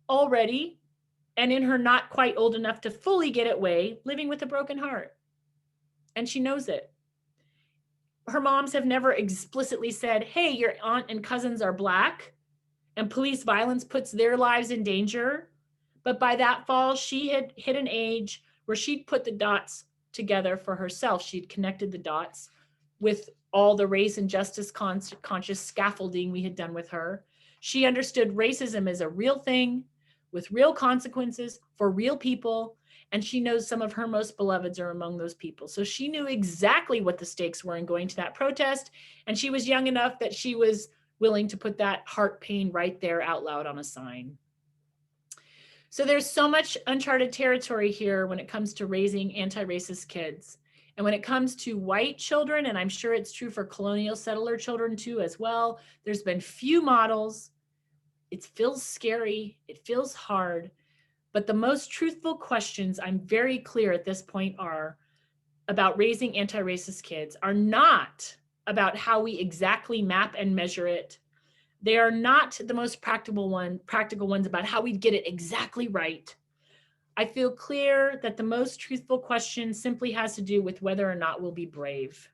already, and in her not quite old enough to fully get it way, living with a broken heart. And she knows it. Her moms have never explicitly said, "Hey, your aunt and cousins are Black and police violence puts their lives in danger." But by that fall, she had hit an age where she'd put the dots together for herself. She'd connected the dots with all the race and justice conscious scaffolding we had done with her. She understood racism as a real thing with real consequences for real people. And she knows some of her most beloveds are among those people. So she knew exactly what the stakes were in going to that protest. And she was young enough that she was willing to put that heart pain right there out loud on a sign. So there's so much uncharted territory here when it comes to raising anti-racist kids. And when it comes to white children, and I'm sure it's true for colonial settler children too as well, there's been few models. It feels scary, it feels hard, but the most truthful questions, I'm very clear at this point, are about raising anti-racist kids are not about how we exactly map and measure it. They are not the most practical ones about how we get it exactly right. I feel clear that the most truthful question simply has to do with whether or not we'll be brave.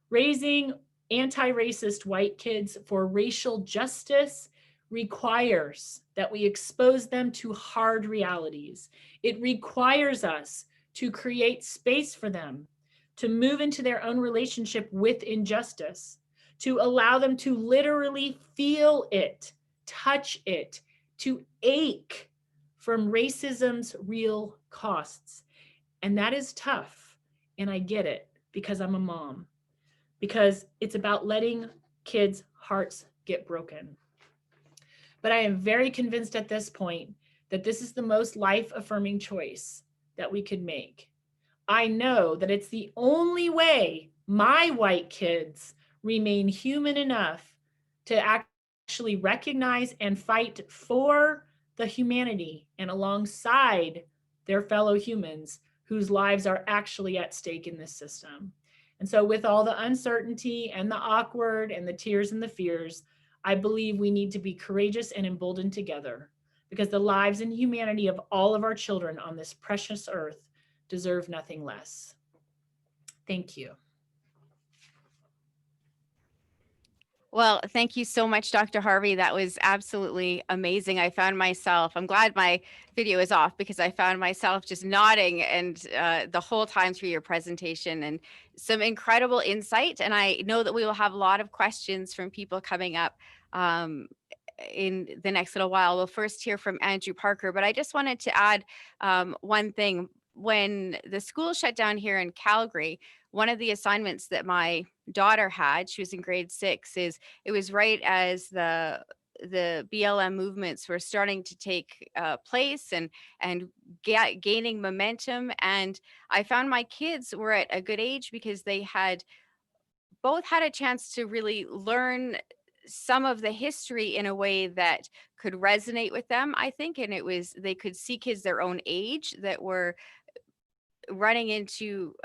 Raising anti-racist white kids for racial justice requires that we expose them to hard realities. It requires us to create space for them to move into their own relationship with injustice, to allow them to literally feel it, touch it, to ache from racism's real costs. And that is tough. And I get it because I'm a mom, because it's about letting kids' hearts get broken. But I am very convinced at this point that this is the most life-affirming choice that we could make. I know that it's the only way my white kids remain human enough to actually recognize and fight for the humanity and alongside their fellow humans whose lives are actually at stake in this system. And so with all the uncertainty and the awkward and the tears and the fears, I believe we need to be courageous and emboldened together, because the lives and humanity of all of our children on this precious earth deserve nothing less. Thank you.
Well, thank you so much, Dr. Harvey. That was absolutely amazing. I'm glad my video is off, because I found myself just nodding and the whole time through your presentation, and some incredible insight. And I know that we will have a lot of questions from people coming up in the next little while. We'll first hear from Andrew Parker, but I just wanted to add one thing. When the school shut down here in Calgary, one of the assignments that my daughter had, she was in grade 6, is it was right as the BLM movements were starting to take place and gaining momentum. And I found my kids were at a good age, because they had both had a chance to really learn some of the history in a way that could resonate with them, I think. And they could see kids their own age that were running into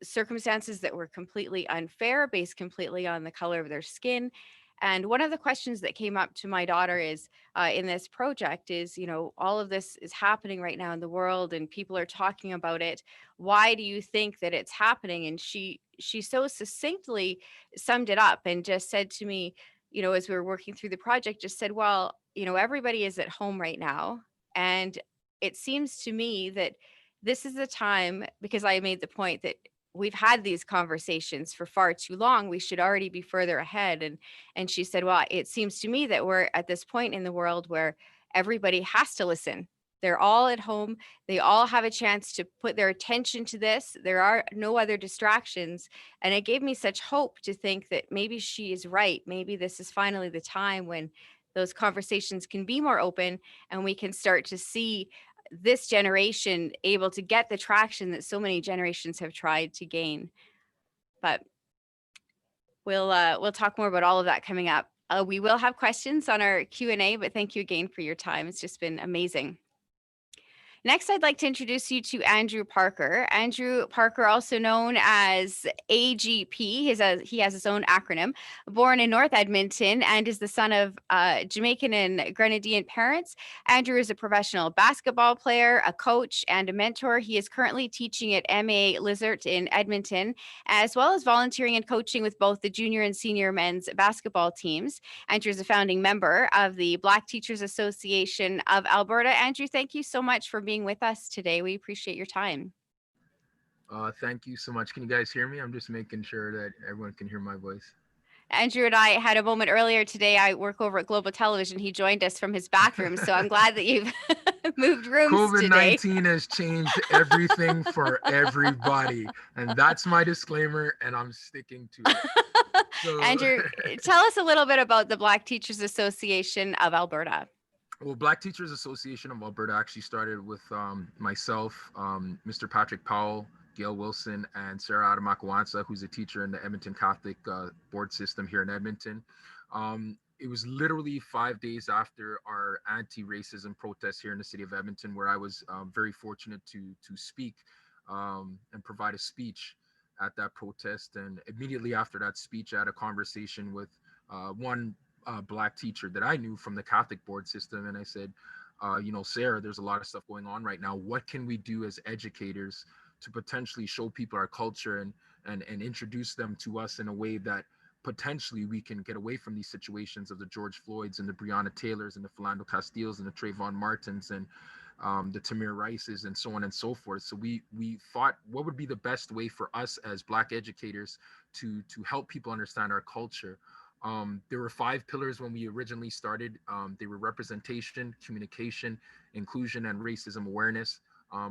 circumstances that were completely unfair, based completely on the color of their skin. And one of the questions that came up to my daughter is in this project is, all of this is happening right now in the world and people are talking about it. Why do you think that it's happening? And she so succinctly summed it up and just said to me, as we were working through the project, just said, well, everybody is at home right now. And it seems to me that this is the time, because I made the point that we've had these conversations for far too long. We should already be further ahead. And she said, well, it seems to me that we're at this point in the world where everybody has to listen. They're all at home. They all have a chance to put their attention to this. There are no other distractions. And it gave me such hope to think that maybe she is right. Maybe this is finally the time when those conversations can be more open and we can start to see this generation able to get the traction that so many generations have tried to gain. But we'll talk more about all of that coming up. We will have questions on our Q&A, but thank you again for your time. It's just been amazing. Next, I'd like to introduce you to Andrew Parker. Andrew Parker, also known as AGP, he has his own acronym. Born in North Edmonton and is the son of Jamaican and Grenadian parents, Andrew is a professional basketball player, a coach, and a mentor. He is currently teaching at MA Lizard in Edmonton, as well as volunteering and coaching with both the junior and senior men's basketball teams. Andrew is a founding member of the Black Teachers Association of Alberta. Andrew, thank you so much for being with us today. We appreciate your time.
Thank you so much. Can you guys hear me? I'm just making sure that everyone can hear my voice.
Andrew and I had a moment earlier today. I work over at Global Television. He joined us from his bathroom. So I'm glad that you've moved rooms today.
COVID-19 has changed everything for everybody. And that's my disclaimer, and I'm sticking to it. So,
Andrew, tell us a little bit about the Black Teachers Association of Alberta.
Well, Black Teachers Association of Alberta actually started with myself, Mr. Patrick Powell, Gail Wilson, and Sarah Adamakwasa, who's a teacher in the Edmonton Catholic board system here in Edmonton. It was literally 5 days after our anti-racism protests here in the city of Edmonton, where I was very fortunate to speak and provide a speech at that protest. And immediately after that speech, I had a conversation with one Black teacher that I knew from the Catholic board system. And I said, Sarah, there's a lot of stuff going on right now. What can we do as educators to potentially show people our culture and introduce them to us in a way that potentially we can get away from these situations of the George Floyds and the Breonna Taylors and the Philando Castiles and the Trayvon Martins and the Tamir Rices and so on and so forth. So we thought, what would be the best way for us as Black educators to help people understand our culture? There were 5 pillars when we originally started. They were representation, communication, inclusion, and racism awareness,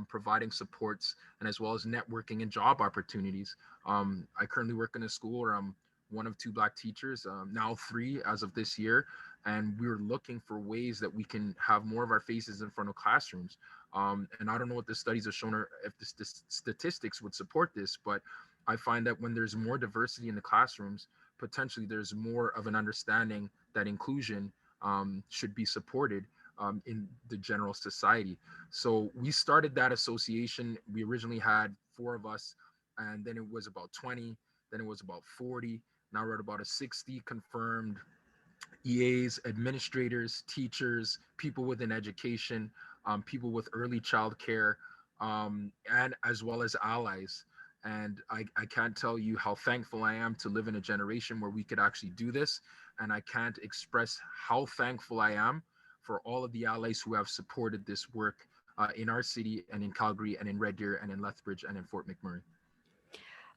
providing supports, and as well as networking and job opportunities. I currently work in a school where I'm one of 2 Black teachers, now 3 as of this year, and we're looking for ways that we can have more of our faces in front of classrooms. And I don't know what the studies have shown or if the statistics would support this, but I find that when there's more diversity in the classrooms, potentially there's more of an understanding that inclusion should be supported in the general society. So we started that association. We originally had 4 of us, and then it was about 20, then it was about 40. Now we're at about a 60 confirmed EAs, administrators, teachers, people within education, people with early child care, and as well as allies. And I can't tell you how thankful I am to live in a generation where we could actually do this. And I can't express how thankful I am for all of the allies who have supported this work in our city and in Calgary and in Red Deer and in Lethbridge and in Fort McMurray.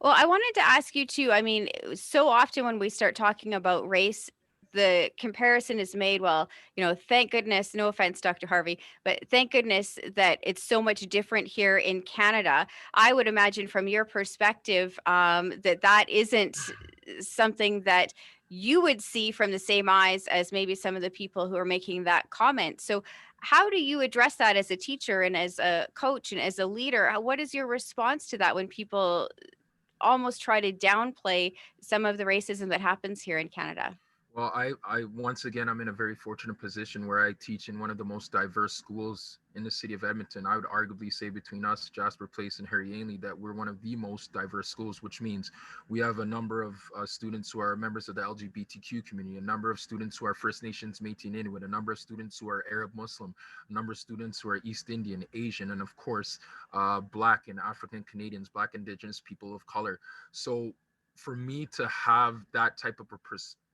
Well, I wanted to ask you too. I mean, so often when we start talking about race, the comparison is made, well, thank goodness, no offense, Dr. Harvey, but thank goodness that it's so much different here in Canada. I would imagine from your perspective that isn't something that you would see from the same eyes as maybe some of the people who are making that comment. So how do you address that as a teacher and as a coach and as a leader? What is your response to that when people almost try to downplay some of the racism that happens here in Canada?
Well, I once again, I'm in a very fortunate position where I teach in one of the most diverse schools in the city of Edmonton. I would arguably say between us, Jasper Place, and Harry Ainley, that we're one of the most diverse schools, which means we have a number of students who are members of the LGBTQ community, a number of students who are First Nations, Métis, and Inuit, a number of students who are Arab Muslim, a number of students who are East Indian, Asian, and of course, Black and African Canadians, Black Indigenous people of color. So for me to have that type of a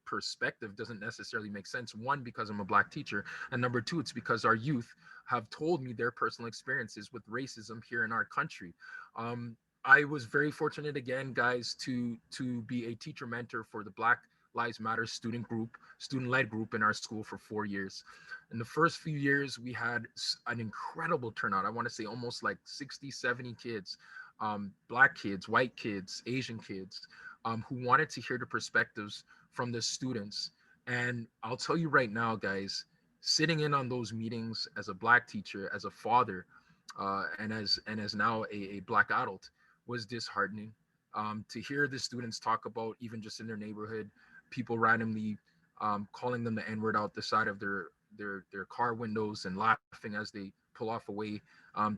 perspective doesn't necessarily make sense. One, because I'm a Black teacher, and number two, it's because our youth have told me their personal experiences with racism here in our country. I was very fortunate again, guys, to be a teacher mentor for the Black Lives Matter student-led group in our school for 4 years. In the first few years, we had an incredible turnout. I want to say almost like 60, 70 kids, Black kids, white kids, Asian kids, who wanted to hear the perspectives from the students. And I'll tell you right now, guys, sitting in on those meetings as a Black teacher, as a father, and as now a Black adult, was disheartening. To hear the students talk about, even just in their neighborhood, people randomly calling them the N-word out the side of their car windows and laughing as they pull off away.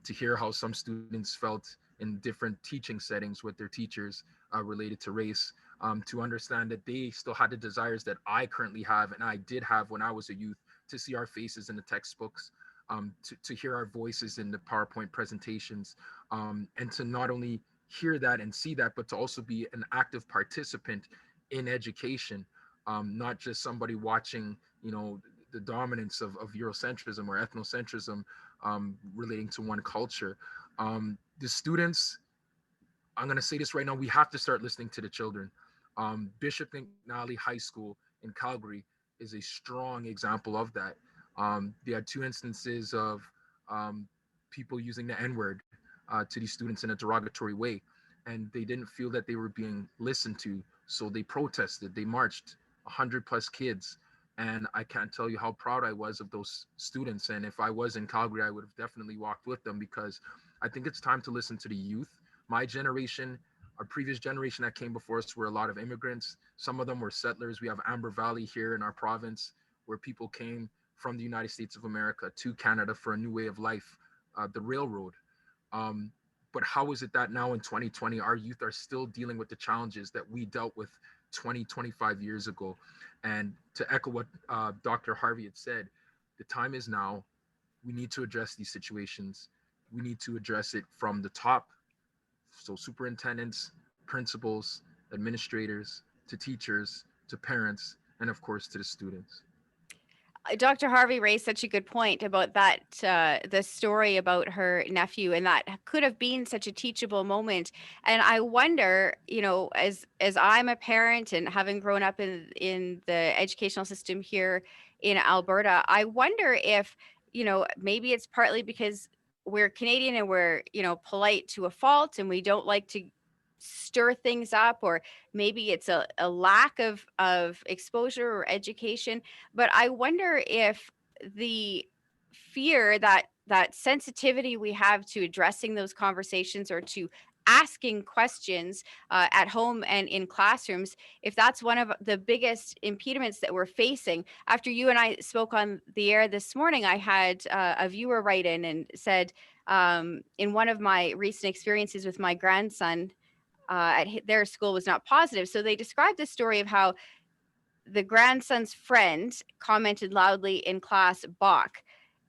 To hear how some students felt in different teaching settings with their teachers related to race. To understand that they still had the desires that I currently have and I did have when I was a youth, to see our faces in the textbooks, to hear our voices in the PowerPoint presentations, and to not only hear that and see that, but to also be an active participant in education, not just somebody watching, the dominance of Eurocentrism or ethnocentrism relating to one culture. The students, I'm going to say this right now, we have to start listening to the children. Bishop McNally High School in Calgary is a strong example of that. They had 2 instances of people using the N-word to these students in a derogatory way, and they didn't feel that they were being listened to, so they protested. They marched, 100 plus kids, and I can't tell you how proud I was of those students. And if I was in Calgary, I would have definitely walked with them, because I think it's time to listen to the youth. My generation, our previous generation that came before us, were a lot of immigrants. Some of them were settlers. We have Amber Valley here in our province, where people came from the United States of America to Canada for a new way of life, the railroad. But how is it that now in 2020, our youth are still dealing with the challenges that we dealt with 20, 25 years ago? And to echo what Dr. Harvey had said, the time is now. We need to address these situations. We need to address it from the top. So superintendents, principals, administrators, to teachers, to parents, and of course to the students.
Dr. Harvey raised such a good point about that, the story about her nephew, and that could have been such a teachable moment. And I wonder, as I'm a parent and having grown up in the educational system here in Alberta, I wonder if, maybe it's partly because we're Canadian and we're, polite to a fault and we don't like to stir things up, or maybe it's a lack of exposure or education. But I wonder if the fear, that sensitivity we have to addressing those conversations or to asking questions at home and in classrooms, if that's one of the biggest impediments that we're facing. After you and I spoke on the air this morning, I had a viewer write in and said, in one of my recent experiences with my grandson, at their school was not positive. So they described the story of how the grandson's friend commented loudly in class, "Bach,"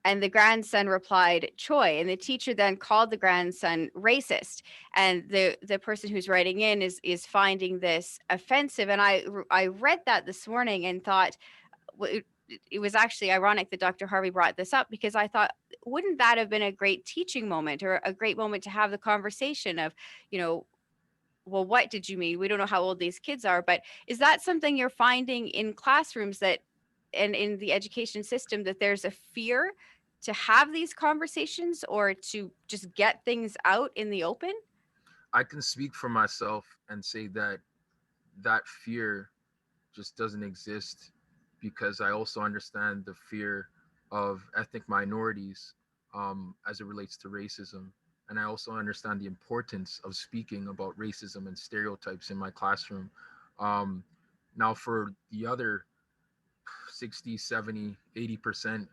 and the grandson replied, "Choi," and the teacher then called the grandson racist. And the person who's writing in is finding this offensive. And I read that this morning and thought, it was actually ironic that Dr. Harvey brought this up, because I thought, wouldn't that have been a great teaching moment, or a great moment to have the conversation of, well, what did you mean? We don't know how old these kids are, but is that something you're finding in classrooms, that, and in the education system, that there's a fear to have these conversations, or to just get things out in the open?
I can speak for myself and say that that fear just doesn't exist, because I also understand the fear of ethnic minorities as it relates to racism. And I also understand the importance of speaking about racism and stereotypes in my classroom. Um, Now, for the other 60, 70, 80%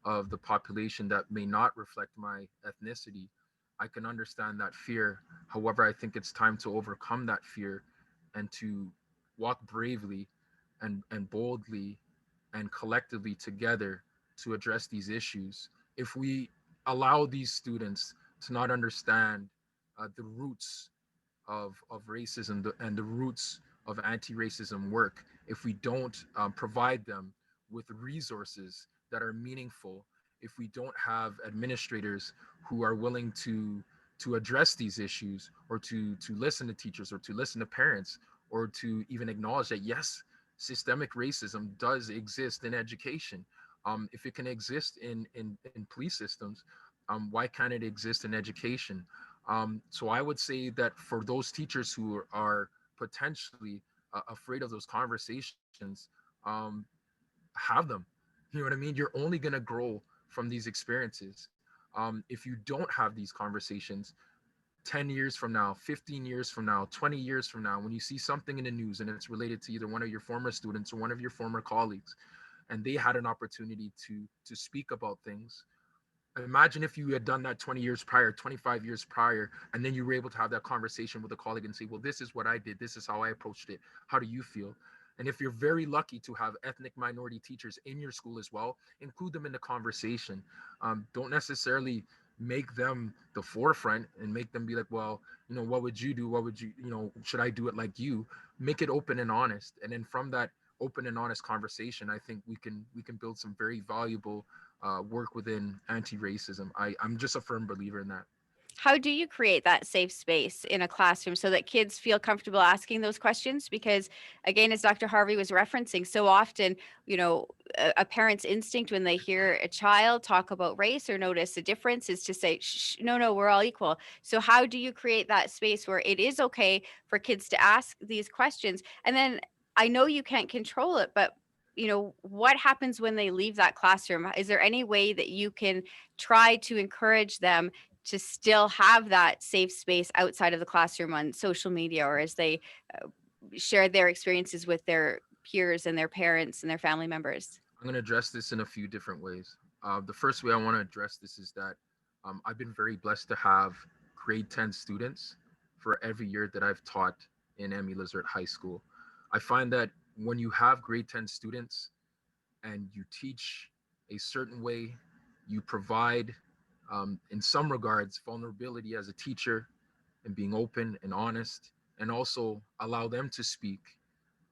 of the population that may not reflect my ethnicity, I can understand that fear. However, I think it's time to overcome that fear and to walk bravely and boldly and collectively together to address these issues. If we allow these students to not understand the roots of racism and the roots of anti-racism work, if we don't provide them with resources that are meaningful, if we don't have administrators who are willing to address these issues, or to listen to teachers, or to listen to parents, or to even acknowledge that yes, systemic racism does exist in education. If it can exist in police systems, why can't it exist in education? So I would say that for those teachers who are potentially afraid of those conversations, um, have them. You know what I mean? You're only going to grow from these experiences. If you don't have these conversations, 10 years from now, 15 years from now, 20 years from now, when you see something in the news and it's related to either one of your former students or one of your former colleagues, and they had an opportunity to speak about things, imagine if you had done that 20 years prior, 25 years prior, and then you were able to have that conversation with a colleague and say, well, this is what I did, this is how I approached it, how do you feel? And if you're very lucky to have ethnic minority teachers in your school as well, include them in the conversation. Don't necessarily make them the forefront and make them be like, well, what would you do, what would you, should I do it like you? Make it open and honest, and then from that open and honest conversation, I think we can build some very valuable work within anti-racism. I'm just a firm believer in that.
How do you create that safe space in a classroom so that kids feel comfortable asking those questions? Because again, as Dr. Harvey was referencing, so often, a parent's instinct when they hear a child talk about race or notice a difference is to say, shh, no, we're all equal. So how do you create that space where it is okay for kids to ask these questions? And then I know you can't control it, but what happens when they leave that classroom? Is there any way that you can try to encourage them to still have that safe space outside of the classroom, on social media, or as they share their experiences with their peers and their parents and their family members?
I'm going to address this in a few different ways. The first way I want to address this is that I've been very blessed to have grade 10 students for every year that I've taught in Emmy Lizard High School. I find that when you have grade 10 students and you teach a certain way, you provide, in some regards, vulnerability as a teacher, and being open and honest, and also allow them to speak,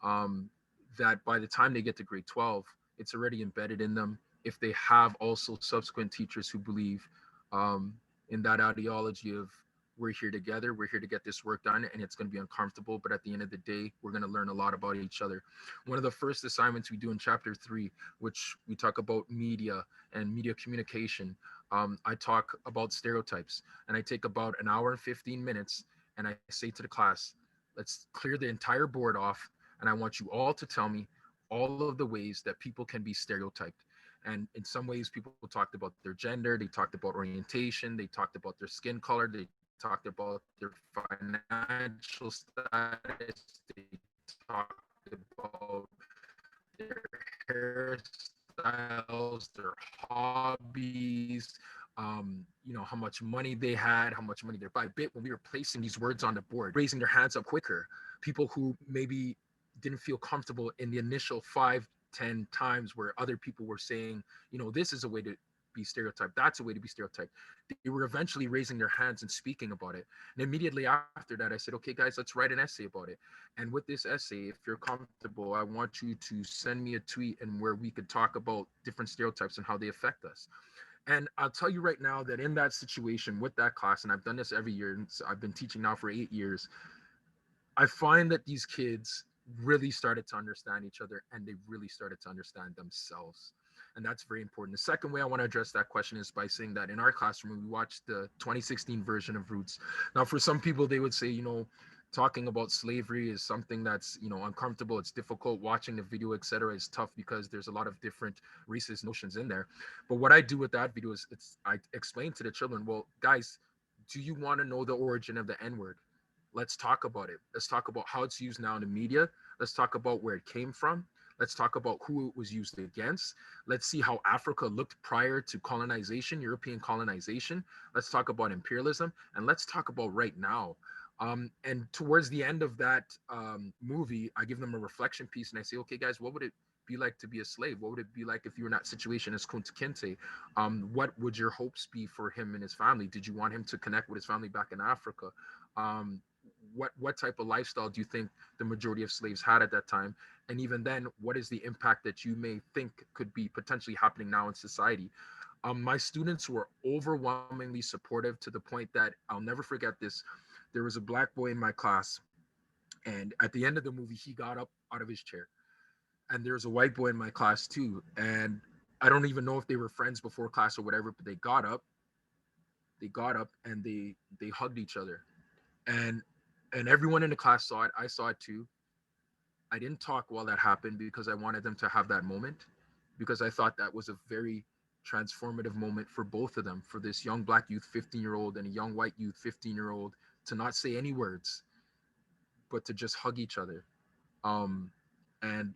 that by the time they get to grade 12, it's already embedded in them. If they have also subsequent teachers who believe in that ideology of, we're here together, we're here to get this work done, and it's going to be uncomfortable, but at the end of the day, we're going to learn a lot about each other. One of the first assignments we do in chapter 3, which we talk about media and media communication, I talk about stereotypes, and I take about an hour and 15 minutes, and I say to the class, let's clear the entire board off, and I want you all to tell me all of the ways that people can be stereotyped. And in some ways, people talked about their gender, they talked about orientation, they talked about their skin color, they talked about their financial status, they talked about their hairstyles, their hobbies, how much money they had, how much money they're by bit. When we were placing these words on the board, raising their hands up quicker, people who maybe didn't feel comfortable in the initial 5-10 times where other people were saying, this is a way to be stereotyped, that's a way to be stereotyped. They were eventually raising their hands and speaking about it. And immediately after that, I said, okay, guys, let's write an essay about it. And with this essay, if you're comfortable, I want you to send me a tweet and where we could talk about different stereotypes and how they affect us. And I'll tell you right now that in that situation with that class, and I've done this every year, and I've been teaching now for 8 years, I find that these kids really started to understand each other, and they really started to understand themselves. And that's very important. The second way I want to address that question is by saying that in our classroom, we watched the 2016 version of Roots. Now, for some people, they would say, talking about slavery is something that's, uncomfortable, it's difficult. Watching the video, etc., is tough because there's a lot of different racist notions in there. But what I do with that video is I explain to the children, well, guys, do you want to know the origin of the N-word? Let's talk about it. Let's talk about how it's used now in the media. Let's talk about where it came from. Let's talk about who it was used against. Let's see how Africa looked prior to colonization, European colonization. Let's talk about imperialism, and let's talk about right now. And towards the end of that movie, I give them a reflection piece, and I say, okay, guys, what would it be like to be a slave? What would it be like if you were in that situation as Kunta Kinte? What would your hopes be for him and his family? Did you want him to connect with his family back in Africa? What type of lifestyle do you think the majority of slaves had at that time? And even then, what is the impact that you may think could be potentially happening now in society? My students were overwhelmingly supportive to the point that I'll never forget this. There was a black boy in my class, and at the end of the movie, he got up out of his chair. And there's a white boy in my class too. And I don't even know if they were friends before class or whatever, but they got up and they hugged each other. And everyone in the class saw it. I saw it too. I didn't talk while that happened because I wanted them to have that moment, because I thought that was a very transformative moment for both of them, for this young black youth 15-year-old and a young white youth 15-year-old, to not say any words, but to just hug each other. And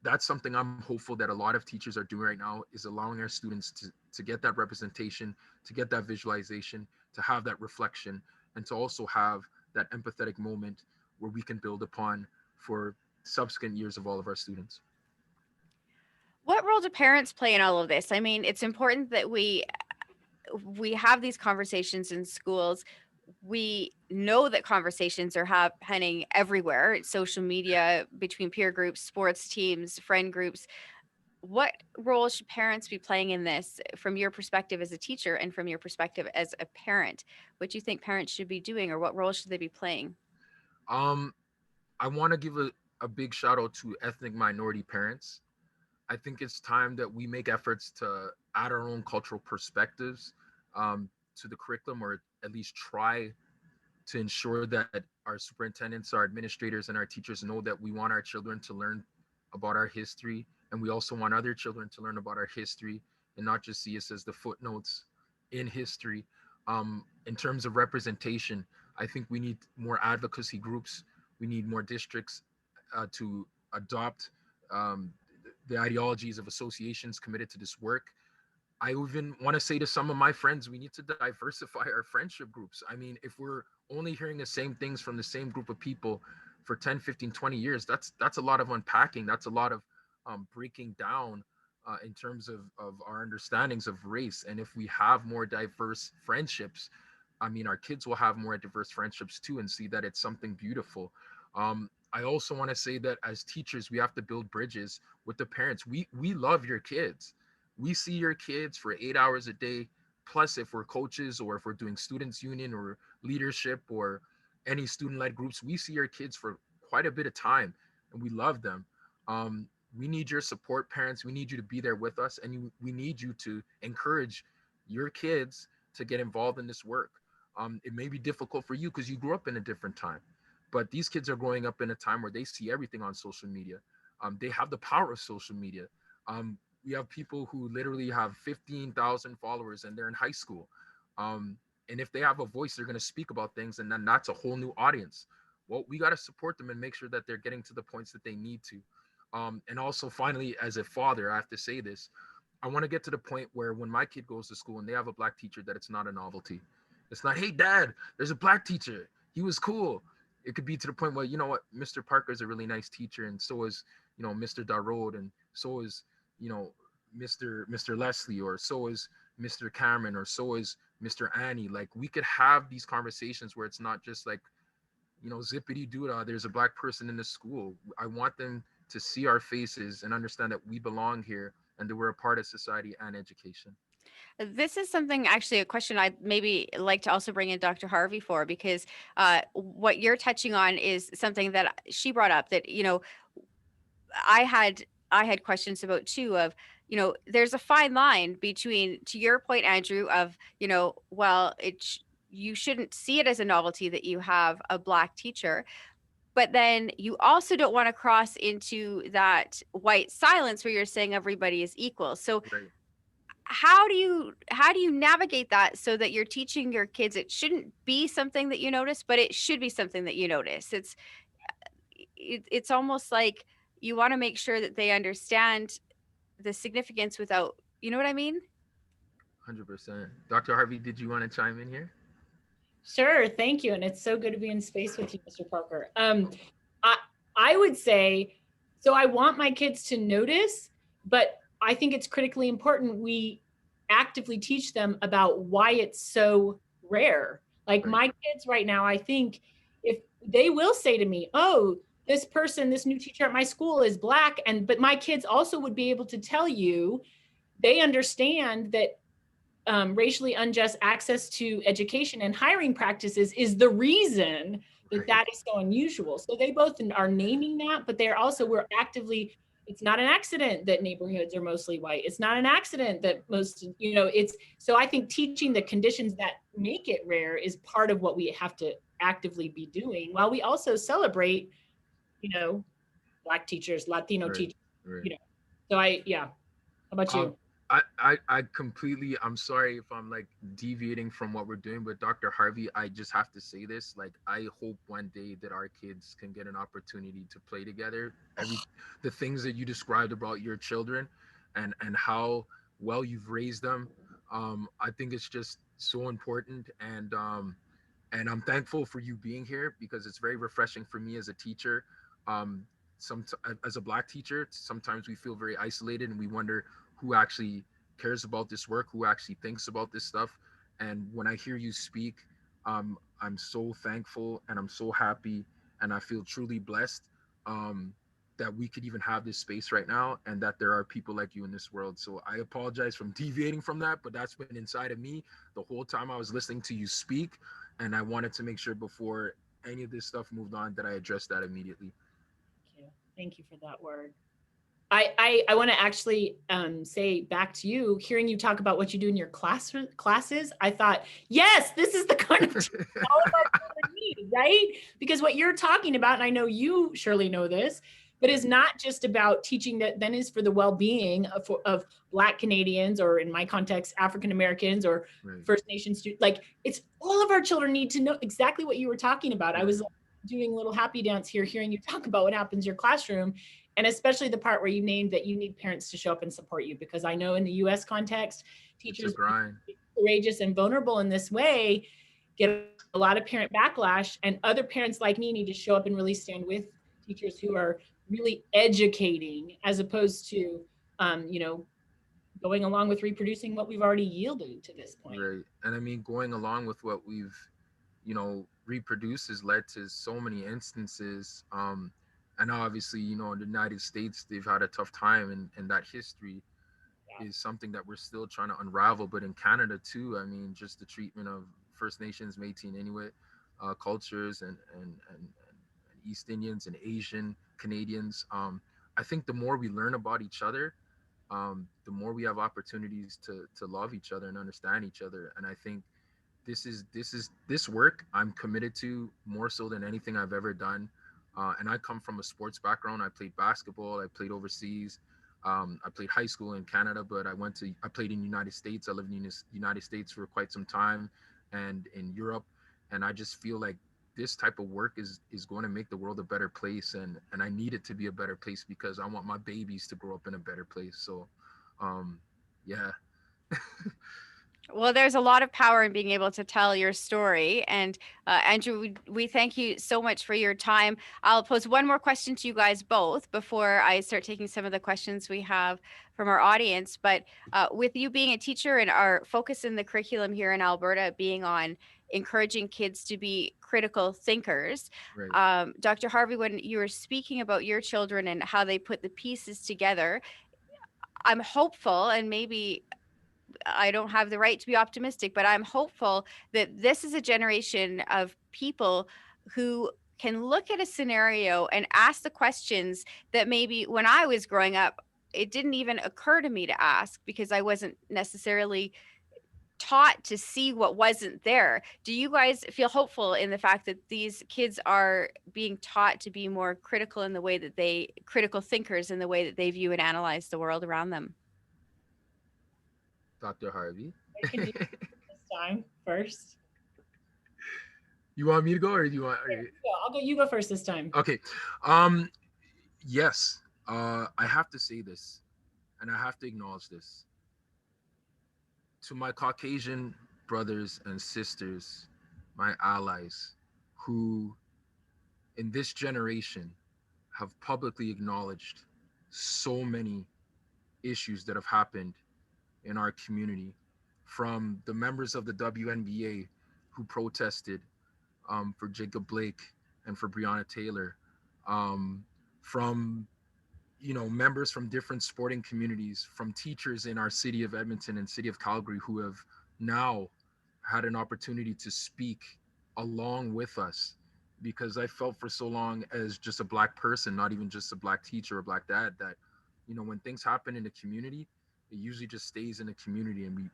that's something I'm hopeful that a lot of teachers are doing right now, is allowing our students to get that representation, to get that visualization, to have that reflection, and to also have that empathetic moment where we can build upon for subsequent years of all of our students.
What role do parents play in all of this? I mean, it's important that we have these conversations in schools. We know that conversations are happening everywhere. It's social media, between peer groups, sports teams, friend groups. What role should parents be playing in this from your perspective as a teacher and from your perspective as a parent? What do you think parents should be doing, or what role should they be playing?
I want to give a big shout out to ethnic minority parents. I think it's time that we make efforts to add our own cultural perspectives to the curriculum, or at least try to ensure that our superintendents, our administrators, and our teachers know that we want our children to learn about our history, and we also want other children to learn about our history and not just see us as the footnotes in history. In terms of representation, I think we need more advocacy groups. We need more districts to adopt the ideologies of associations committed to this work. I even want to say to some of my friends, we need to diversify our friendship groups. I mean, if we're only hearing the same things from the same group of people for 10, 15, 20 years, that's a lot of unpacking. That's a lot of breaking down in terms of our understandings of race. And if we have more diverse friendships, I mean, our kids will have more diverse friendships too, and see that it's something beautiful. I also want to say that as teachers, we have to build bridges with the parents. We love your kids. We see your kids for 8 hours a day. Plus, if we're coaches or if we're doing students union or leadership or any student-led groups, we see your kids for quite a bit of time, and we love them. We need your support, parents. We need you to be there with us, and we need you to encourage your kids to get involved in this work. It may be difficult for you because you grew up in a different time, but these kids are growing up in a time where they see everything on social media. They have the power of social media. We have people who literally have 15,000 followers and they're in high school. And if they have a voice, they're going to speak about things, and then that's a whole new audience. Well, we got to support them and make sure that they're getting to the points that they need to. And also, finally, as a father, I have to say this. I want to get to the point where when my kid goes to school and they have a black teacher, that it's not a novelty. It's not, hey, dad, there's a black teacher. He was cool. it could be to the point where, you know what, Mr. Parker is a really nice teacher, and so is, you know, Mr. Darrode, and so is, you know, Mr. Leslie, or so is Mr. Cameron, or so is Mr. Annie. Like, we could have these conversations where it's not just like, you know, zippity doo-dah, there's a black person in the school. I want them to see our faces and understand that we belong here and that we're a part of society and education.
This is something, actually, a question I'd maybe like to also bring in Dr. Harvey for, because what you're touching on is something that she brought up that, you know, I had I had questions about too, of, you know, there's a fine line between, to your point, Andrew, of, you know, well, you shouldn't see it as a novelty that you have a black teacher, but then you also don't want to cross into that white silence where you're saying everybody is equal. So
Right.
how do you navigate that so that you're teaching your kids it shouldn't be something that you notice, but it should be something that you notice? It's almost like you want to make sure that they understand the significance without, you know what I mean?
100%. Dr. Harvey, did you want to chime in here?
Sure, thank you. And it's so good to be in space with you, Mr. Parker. I, I would say, so I want my kids to notice, but I think it's critically important we actively teach them about why it's so rare. Like
Right.
my kids right now, I think if they will say to me, oh, this person, this new teacher at my school is black, but my kids also would be able to tell you they understand that racially unjust access to education and hiring practices is the reason that
Right.
that is so unusual. So they both are naming that, but they're also, we're actively, it's not an accident that neighborhoods are mostly white. It's not an accident that most, you know, so I think teaching the conditions that make it rare is part of what we have to actively be doing, while we also celebrate, you know, Black teachers, Latino
Right.
teachers,
Right.
you know. So yeah. How about you?
I completely, I'm sorry if I'm like deviating from what we're doing, but Dr. Harvey, I just have to say this. Like, I hope one day that our kids can get an opportunity to play together. The things that you described about your children and how well you've raised them, I think it's just so important. And I'm thankful for you being here, because it's very refreshing for me as a teacher. Um, as a black teacher, sometimes we feel very isolated and we wonder who actually cares about this work, who actually thinks about this stuff. And when I hear you speak, I'm so thankful and I'm so happy, and I feel truly blessed, that we could even have this space right now, and that there are people like you in this world. So I apologize from deviating from that, but that's been inside of me the whole time I was listening to you speak. And I wanted to make sure before any of this stuff moved on that I addressed that immediately.
Thank you for that word. I want to actually say back to you, hearing you talk about what you do in your classes, I thought, yes, this is the kind of all of our children need, right? Because what you're talking about, and I know you surely know this, but is not just about teaching that then is for the well-being of Black Canadians, or in my context, African Americans or
Right.
First Nations students. Like, it's all of our children need to know exactly what you were talking about.
Right.
I was doing a little happy dance here, hearing you talk about what happens in your classroom. And especially the part where you named that you need parents to show up and support you, because I know in the US context, teachers courageous and vulnerable in this way get a lot of parent backlash, and other parents like me need to show up and really stand with teachers who are really educating, as opposed to, you know, going along with reproducing what we've already yielded to this point.
Right. And I mean, going along with what we've, you know, reproduced has led to so many instances. And obviously, you know, in the United States, they've had a tough time, and that history is something that we're still trying to unravel. But in Canada too, I mean, just the treatment of First Nations, Métis, and Inuit cultures, and East Indians and Asian Canadians. I think the more we learn about each other, the more we have opportunities to love each other and understand each other. And I think this work I'm committed to more so than anything I've ever done. And I come from a sports background. I played basketball. I played overseas. I played high school in Canada, but I played in the United States. I lived in the United States for quite some time, and in Europe. And I just feel like this type of work is going to make the world a better place. And I need it to be a better place, because I want my babies to grow up in a better place. So, yeah.
Well, there's a lot of power in being able to tell your story. And Andrew, we thank you so much for your time. I'll pose one more question to you guys both before I start taking some of the questions we have from our audience. But with you being a teacher and our focus in the curriculum here in Alberta being on encouraging kids to be critical thinkers,
Right.
Dr. Harvey, when you were speaking about your children and how they put the pieces together, I'm hopeful, and maybe I don't have the right to be optimistic, but I'm hopeful that this is a generation of people who can look at a scenario and ask the questions that maybe when I was growing up, it didn't even occur to me to ask because I wasn't necessarily taught to see what wasn't there. Do you guys feel hopeful in the fact that these kids are being taught to be more critical in the way that critical thinkers in the way that they view and analyze the world around them?
Dr. Harvey.
I can do this time first.
You want me to go or do you want?
Yeah, I'll go. You go first this time.
Okay. Yes. I have to say this, and I have to acknowledge this. To my Caucasian brothers and sisters, my allies, who in this generation have publicly acknowledged so many issues that have happened in our community, from the members of the WNBA who protested for Jacob Blake and for Breonna Taylor, from members from different sporting communities, from teachers in our city of Edmonton and city of Calgary who have now had an opportunity to speak along with us, because I felt for so long as just a Black person, not even just a Black teacher or a Black dad, that when things happen in the community, it usually just stays in the community, and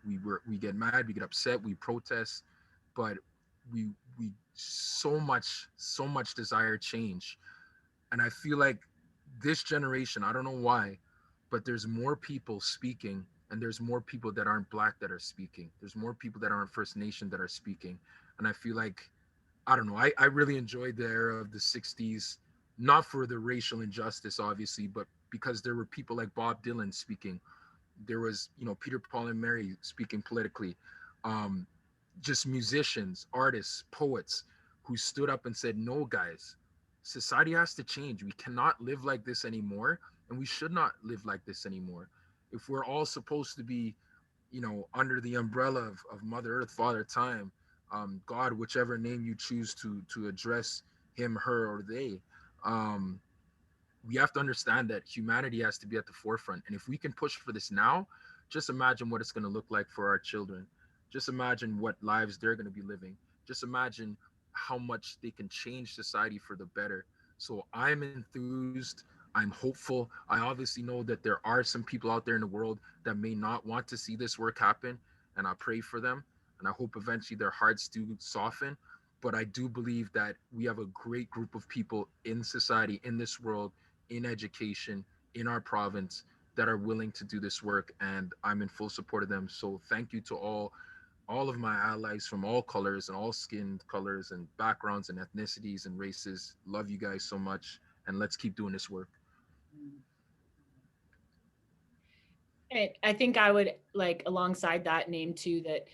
we get mad, we get upset, we protest, but we so much desire change. And I feel like this generation, I don't know why, but there's more people speaking, and there's more people that aren't Black that are speaking. There's more people that aren't First Nation that are speaking. And I feel like, I don't know, I really enjoyed the era of the 60s, not for the racial injustice, obviously, but because there were people like Bob Dylan speaking. There was, Peter, Paul, and Mary speaking politically. Just musicians, artists, poets who stood up and said, no, guys, society has to change. We cannot live like this anymore, and we should not live like this anymore. If we're all supposed to be, under the umbrella of Mother Earth, Father Time, God, whichever name you choose to address him, her, or they, we have to understand that humanity has to be at the forefront. And if we can push for this now, just imagine what it's going to look like for our children. Just imagine what lives they're going to be living. Just imagine how much they can change society for the better. So I'm enthused. I'm hopeful. I obviously know that there are some people out there in the world that may not want to see this work happen, and I pray for them. And I hope eventually their hearts do soften. But I do believe that we have a great group of people in society, in this world, in education, in our province, that are willing to do this work, and I'm in full support of them. So thank you to all of my allies from all colors and all skin colors and backgrounds and ethnicities and races. Love you guys so much, and let's keep doing this work.
And I think I would alongside that name too, that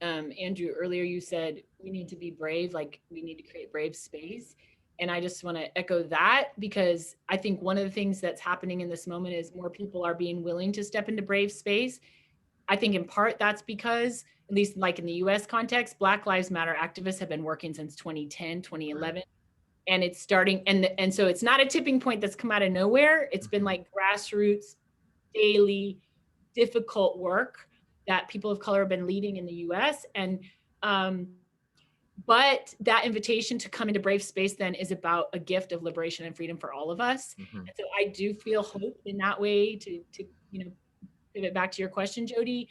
Andrew, earlier you said we need to be brave, like we need to create brave space. And I just want to echo that, because I think one of the things that's happening in this moment is more people are being willing to step into brave space. I think in part that's because, at least like in the US context, Black Lives Matter activists have been working since 2010, 2011. And it's starting, and so it's not a tipping point that's come out of nowhere. It's been like grassroots, daily, difficult work that people of color have been leading in the US. And but that invitation to come into brave space then is about a gift of liberation and freedom for all of us. And so I do feel hope in that way to pivot back to your question, Jody.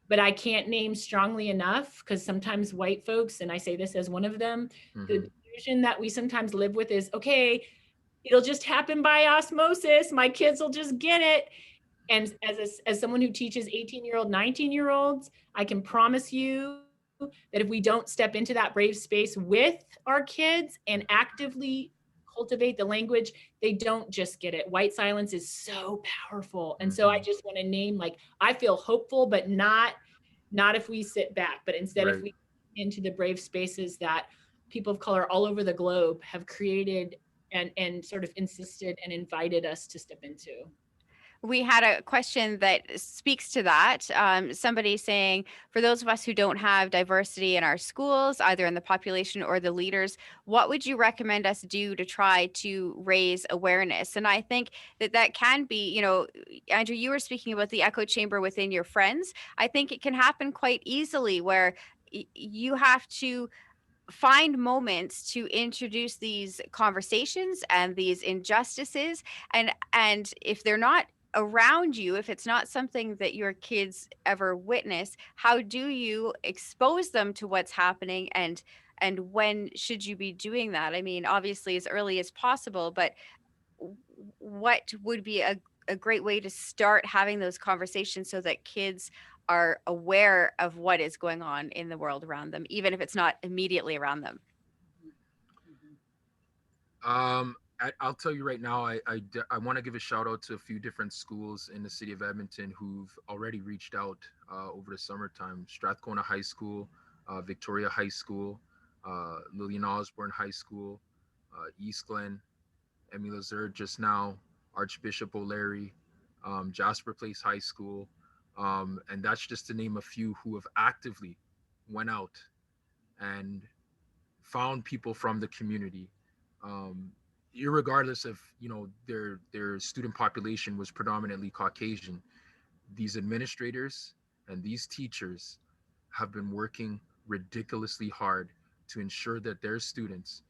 But I can't name strongly enough, because sometimes white folks, and I say this as one of them, the delusion that we sometimes live with is, okay, it'll just happen by osmosis. My kids will just get it. And as someone who teaches 18-year-old, 19-year-olds, I can promise you that if we don't step into that brave space with our kids and actively cultivate the language, they don't just get it. White silence is so powerful. And so I just want to name, I feel hopeful, but not not if we sit back, but instead if
Right.
we into the brave spaces that people of color all over the globe have created and sort of insisted and invited us to step into.
We had a question that speaks to that. Somebody saying, for those of us who don't have diversity in our schools, either in the population or the leaders, what would you recommend us do to try to raise awareness? And I think that that can be, you know, Andrew, you were speaking about the echo chamber within your friends. I think it can happen quite easily where you have to find moments to introduce these conversations and these injustices, and if they're not around you, if it's not something that your kids ever witness, how do you expose them to what's happening, and when should you be doing that? I mean, obviously as early as possible, but what would be a great way to start having those conversations so that kids are aware of what is going on in the world around them, even if it's not immediately around them?
I'll tell you right now, I want to give a shout out to a few different schools in the city of Edmonton who've already reached out over the summertime. Strathcona High School, Victoria High School, Lillian Osborne High School, East Glen, Emmy Lazard just now, Archbishop O'Leary, Jasper Place High School, and that's just to name a few who have actively went out and found people from the community, irregardless of their student population was predominantly Caucasian. These administrators and these teachers have been working ridiculously hard to ensure that their students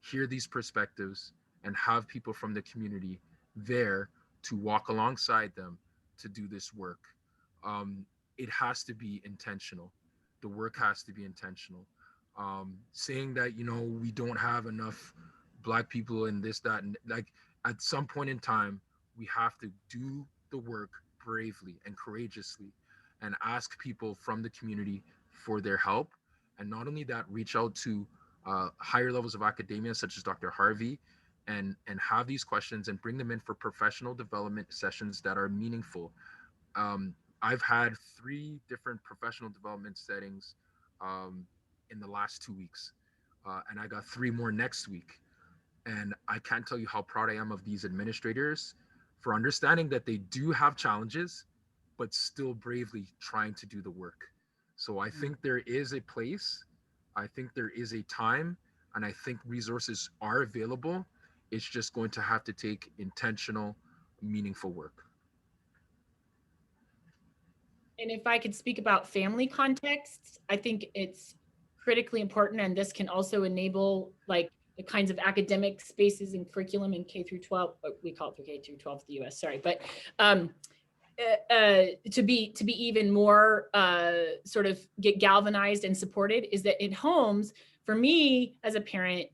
hear these perspectives and have people from the community there to walk alongside them to do this work. It has to be intentional. The work has to be intentional. Saying that, we don't have enough Black people in this, that, and like at some point in time, we have to do the work bravely and courageously and ask people from the community for their help. And not only that, reach out to higher levels of academia, such as Dr. Harvey, and have these questions and bring them in for professional development sessions that are meaningful. I've had 3 different professional development settings in the last 2 weeks, and I got 3 more next week. And I can't tell you how proud I am of these administrators for understanding that they do have challenges, but still bravely trying to do the work. So I think there is a place, I think there is a time, and I think resources are available. It's just going to have to take intentional, meaningful work.
And if I could speak about family contexts, I think it's critically important, and this can also enable like the kinds of academic spaces and curriculum in K through 12. We call it for K through 12 in the US, sorry, but to be even more sort of get galvanized and supported is that in homes, for me as a parent,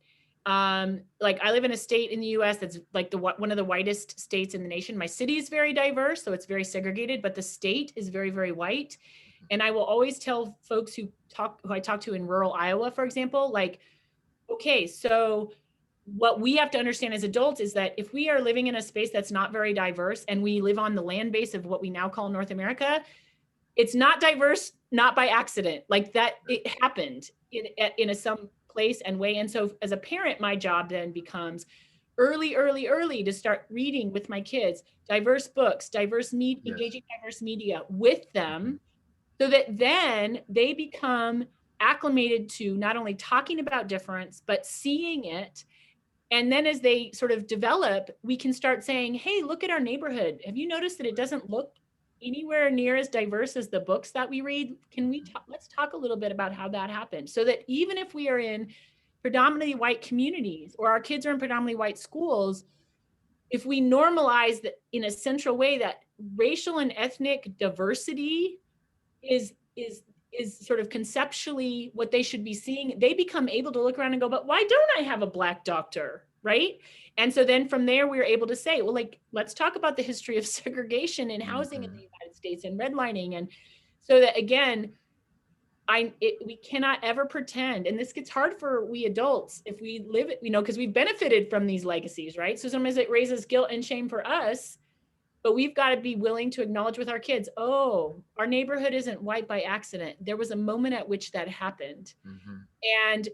like I live in a state in the US that's like one of the whitest states in the nation. My city is very diverse, so it's very segregated, but the state is very, very white. And I will always tell folks who I talk to in rural Iowa, for example, like, okay, so what we have to understand as adults is that if we are living in a space that's not very diverse and we live on the land base of what we now call North America, it's not diverse, not by accident. Like that, it happened in some place and way. And so as a parent, my job then becomes early to start reading with my kids, diverse books, engaging diverse media with them, so that then they become acclimated to not only talking about difference, but seeing it. And then as they sort of develop, we can start saying, hey, look at our neighborhood. Have you noticed that it doesn't look anywhere near as diverse as the books that we read? Let's talk a little bit about how that happened, so that even if we are in predominantly white communities or our kids are in predominantly white schools, if we normalize that in a central way that racial and ethnic diversity is sort of conceptually what they should be seeing, they become able to look around and go, but why don't I have a Black doctor, right? And so then from there, we were able to say, well, like, let's talk about the history of segregation in housing in the United States and redlining. And so that, again, we cannot ever pretend, and this gets hard for we adults if we live it, because we've benefited from these legacies, right? So sometimes it raises guilt and shame for us, but we've got to be willing to acknowledge with our kids, oh, our neighborhood isn't white by accident. There was a moment at which that happened. And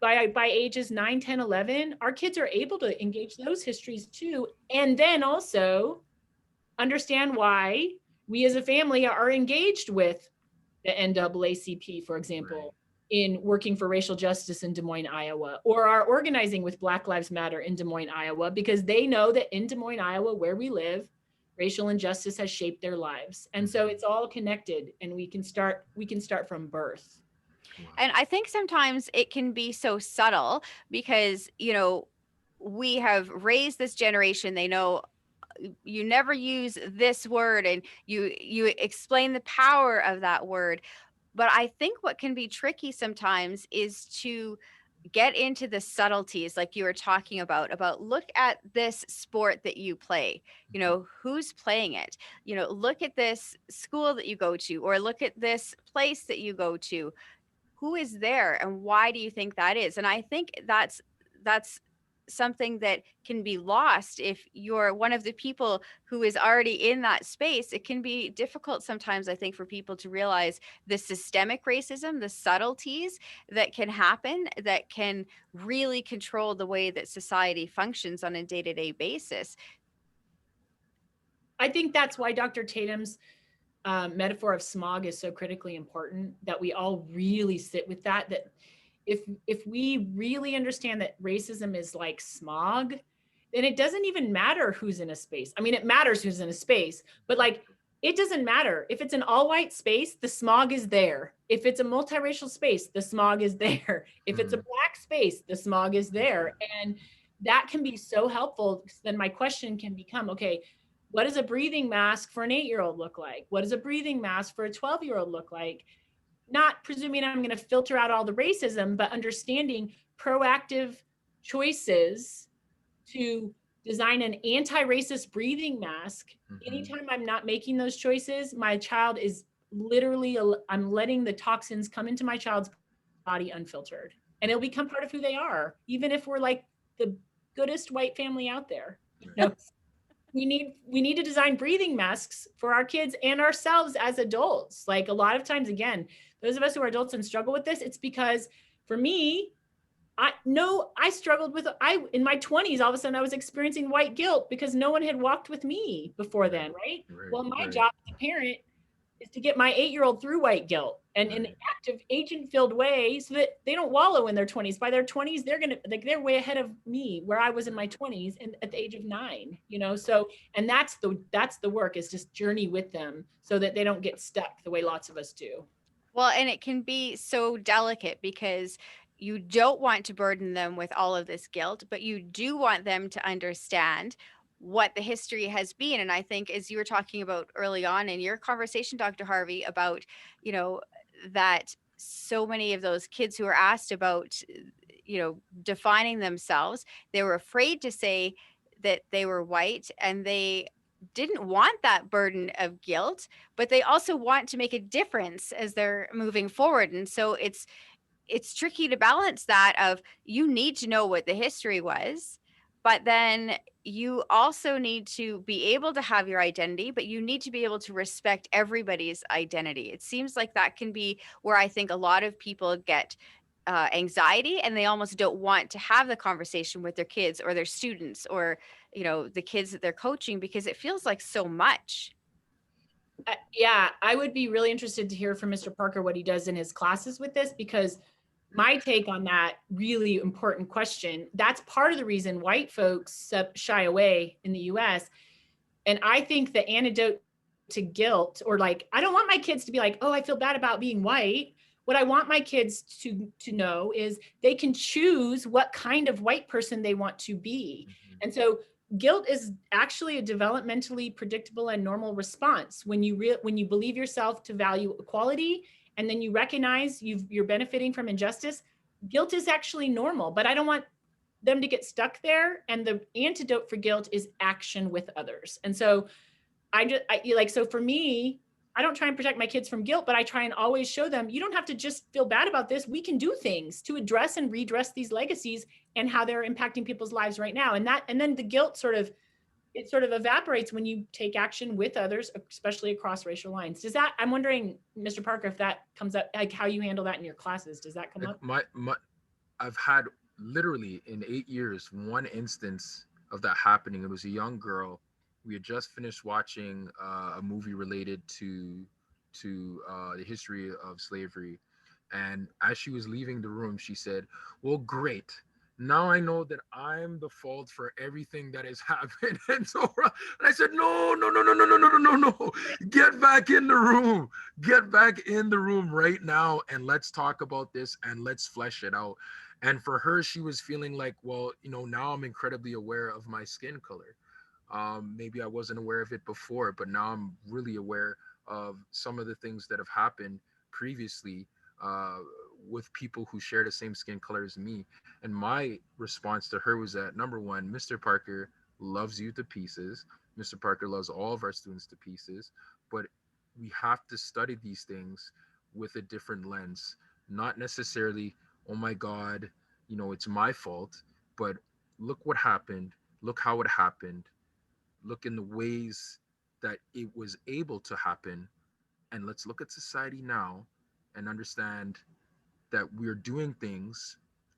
by ages 9, 10, 11, our kids are able to engage those histories too. And then also understand why we as a family are engaged with the NAACP, for example, in working for racial justice in Des Moines, Iowa, or are organizing with Black Lives Matter in Des Moines, Iowa, because they know that in Des Moines, Iowa, where we live, racial injustice has shaped their lives. And so it's all connected, and we can start from birth.
And I think sometimes it can be so subtle because, we have raised this generation. They know you never use this word, and you explain the power of that word. But I think what can be tricky sometimes is to get into the subtleties, like you were talking about look at this sport that you play, who's playing it, look at this school that you go to, or look at this place that you go to. Who is there and why do you think that is? And I think that's something that can be lost if you're one of the people who is already in that space. It can be difficult sometimes, I think, for people to realize the systemic racism, the subtleties that can happen, that can really control the way that society functions on a day-to-day basis.
I think that's why Dr. Tatum's metaphor of smog is so critically important, that we all really sit with that if we really understand that racism is like smog, then it doesn't even matter who's in a space. I mean, it matters who's in a space, but like, it doesn't matter. If it's an all white space, the smog is there. If it's a multiracial space, the smog is there. If it's a Black space, the smog is there. And that can be so helpful. Then my question can become, okay, what does a breathing mask for an 8-year-old look like? What does a breathing mask for a 12-year-old look like? Not presuming I'm going to filter out all the racism, but understanding proactive choices to design an anti-racist breathing mask. Anytime I'm not making those choices, my child is literally, I'm letting the toxins come into my child's body unfiltered, and it'll become part of who they are, even if we're like the goodest white family out there. We need to design breathing masks for our kids and ourselves as adults. Like, a lot of times, again, those of us who are adults and struggle with this, it's because for me, I struggled with, in my 20s, all of a sudden I was experiencing white guilt because no one had walked with me before then, right? Well, my job as a parent is to get my 8-year-old through white guilt and in an active, agent-filled way, so that they don't wallow in their 20s. By their 20s, they're way ahead of me, where I was in my 20s and at the age of 9, So, and that's the work, is just journey with them so that they don't get stuck the way lots of us do.
Well, and it can be so delicate because you don't want to burden them with all of this guilt, but you do want them to understand what the history has been. And I think, as you were talking about early on in your conversation, Dr. Harvey, about, that so many of those kids who are asked about, defining themselves, they were afraid to say that they were white, and they didn't want that burden of guilt, but they also want to make a difference as they're moving forward. And so it's tricky to balance that of, you need to know what the history was, but then you also need to be able to have your identity, but you need to be able to respect everybody's identity. It seems like that can be where I think a lot of people get anxiety, and they almost don't want to have the conversation with their kids or their students or, the kids that they're coaching, because it feels like so much.
Yeah, I would be really interested to hear from Mr. Parker what he does in his classes with this, because my take on that really important question, that's part of the reason white folks shy away in the US. And I think the antidote to guilt, or like, I don't want my kids to be like, oh, I feel bad about being white. What I want my kids to know is they can choose what kind of white person they want to be. And so guilt is actually a developmentally predictable and normal response. When you believe yourself to value equality, and then you recognize you're benefiting from injustice, guilt is actually normal. But I don't want them to get stuck there. And the antidote for guilt is action with others. And so so for me, I don't try and protect my kids from guilt, but I try and always show them, you don't have to just feel bad about this. We can do things to address and redress these legacies and how they're impacting people's lives right now. And then the guilt sort of it sort of evaporates when you take action with others, especially across racial lines. Does that, I'm wondering, Mr. Parker, if that comes up, like how you handle that in your classes, does that come
Like
up?
my I've had literally in 8 years one instance of that happening. It was a young girl. We had just finished watching a movie related to the history of slavery, and as she was leaving the room, she said, "Well, great. Now I know that I'm the fault for everything that has happened." And so and I said, "No, no, no, no, no, no, no, no, no, no. Get back in the room. Get back in the room right now and let's talk about this and let's flesh it out." And for her, she was feeling like, well, now I'm incredibly aware of my skin color. Maybe I wasn't aware of it before, but now I'm really aware of some of the things that have happened previously uh, with people who share the same skin color as me. And my response to her was that, number one, Mr. Parker loves you to pieces. Mr. Parker loves all of our students to pieces, but we have to study these things with a different lens, not necessarily, oh my God, it's my fault, but look what happened, look how it happened, look in the ways that it was able to happen, and let's look at society now and understand that we're doing things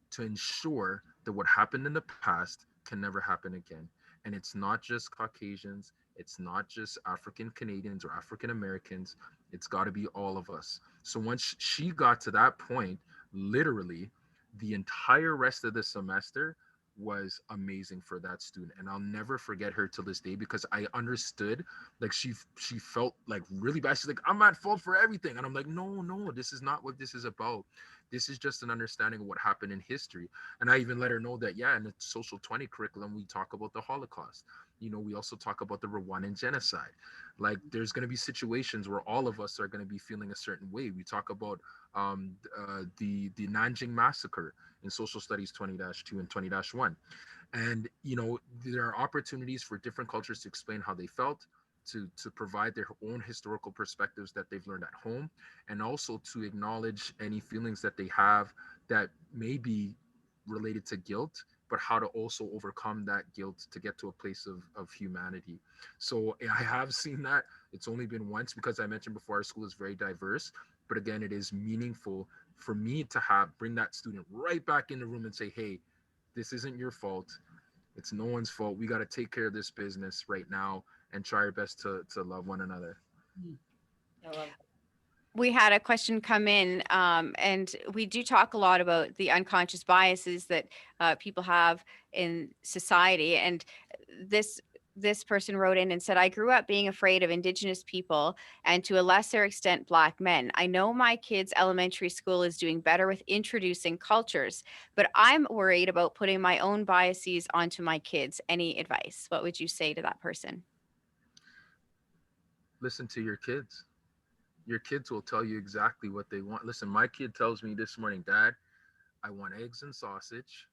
to ensure that what happened in the past can never happen again. And it's not just Caucasians, it's not just African Canadians or African Americans, it's got to be all of us. So once she got to that point, literally, the entire rest of the semester was amazing for that student, and I'll never forget her till this day because I understood, like, she felt like really bad. She's like, I'm at fault for everything, and I'm like, no, no, this is not what this is about. This is just an understanding of what happened in history. And I even let her know that, yeah, in the social 20 curriculum, we talk about the Holocaust. We also talk about the Rwandan genocide. Like, there's going to be situations where all of us are going to be feeling a certain way. We talk about the Nanjing massacre in social studies 20-2 and 20-1. And there are opportunities for different cultures to explain how they felt, to provide their own historical perspectives that they've learned at home, and also to acknowledge any feelings that they have that may be related to guilt, but how to also overcome that guilt to get to a place of humanity. So I have seen that. It's only been once because I mentioned before our school is very diverse, but again, it is meaningful for me to bring that student right back in the room and say, hey, this isn't your fault. It's no one's fault. We got to take care of this business right now and try our best to love one another.
I love
We had a question come in, and we do talk a lot about the unconscious biases that people have in society. And this person wrote in and said, I grew up being afraid of Indigenous people and to a lesser extent, Black men. I know my kids' elementary school is doing better with introducing cultures, but I'm worried about putting my own biases onto my kids. Any advice? What would you say to that person?
Listen to your kids. Your kids will tell you exactly what they want. Listen, my kid tells me this morning, Dad, I want eggs and sausage.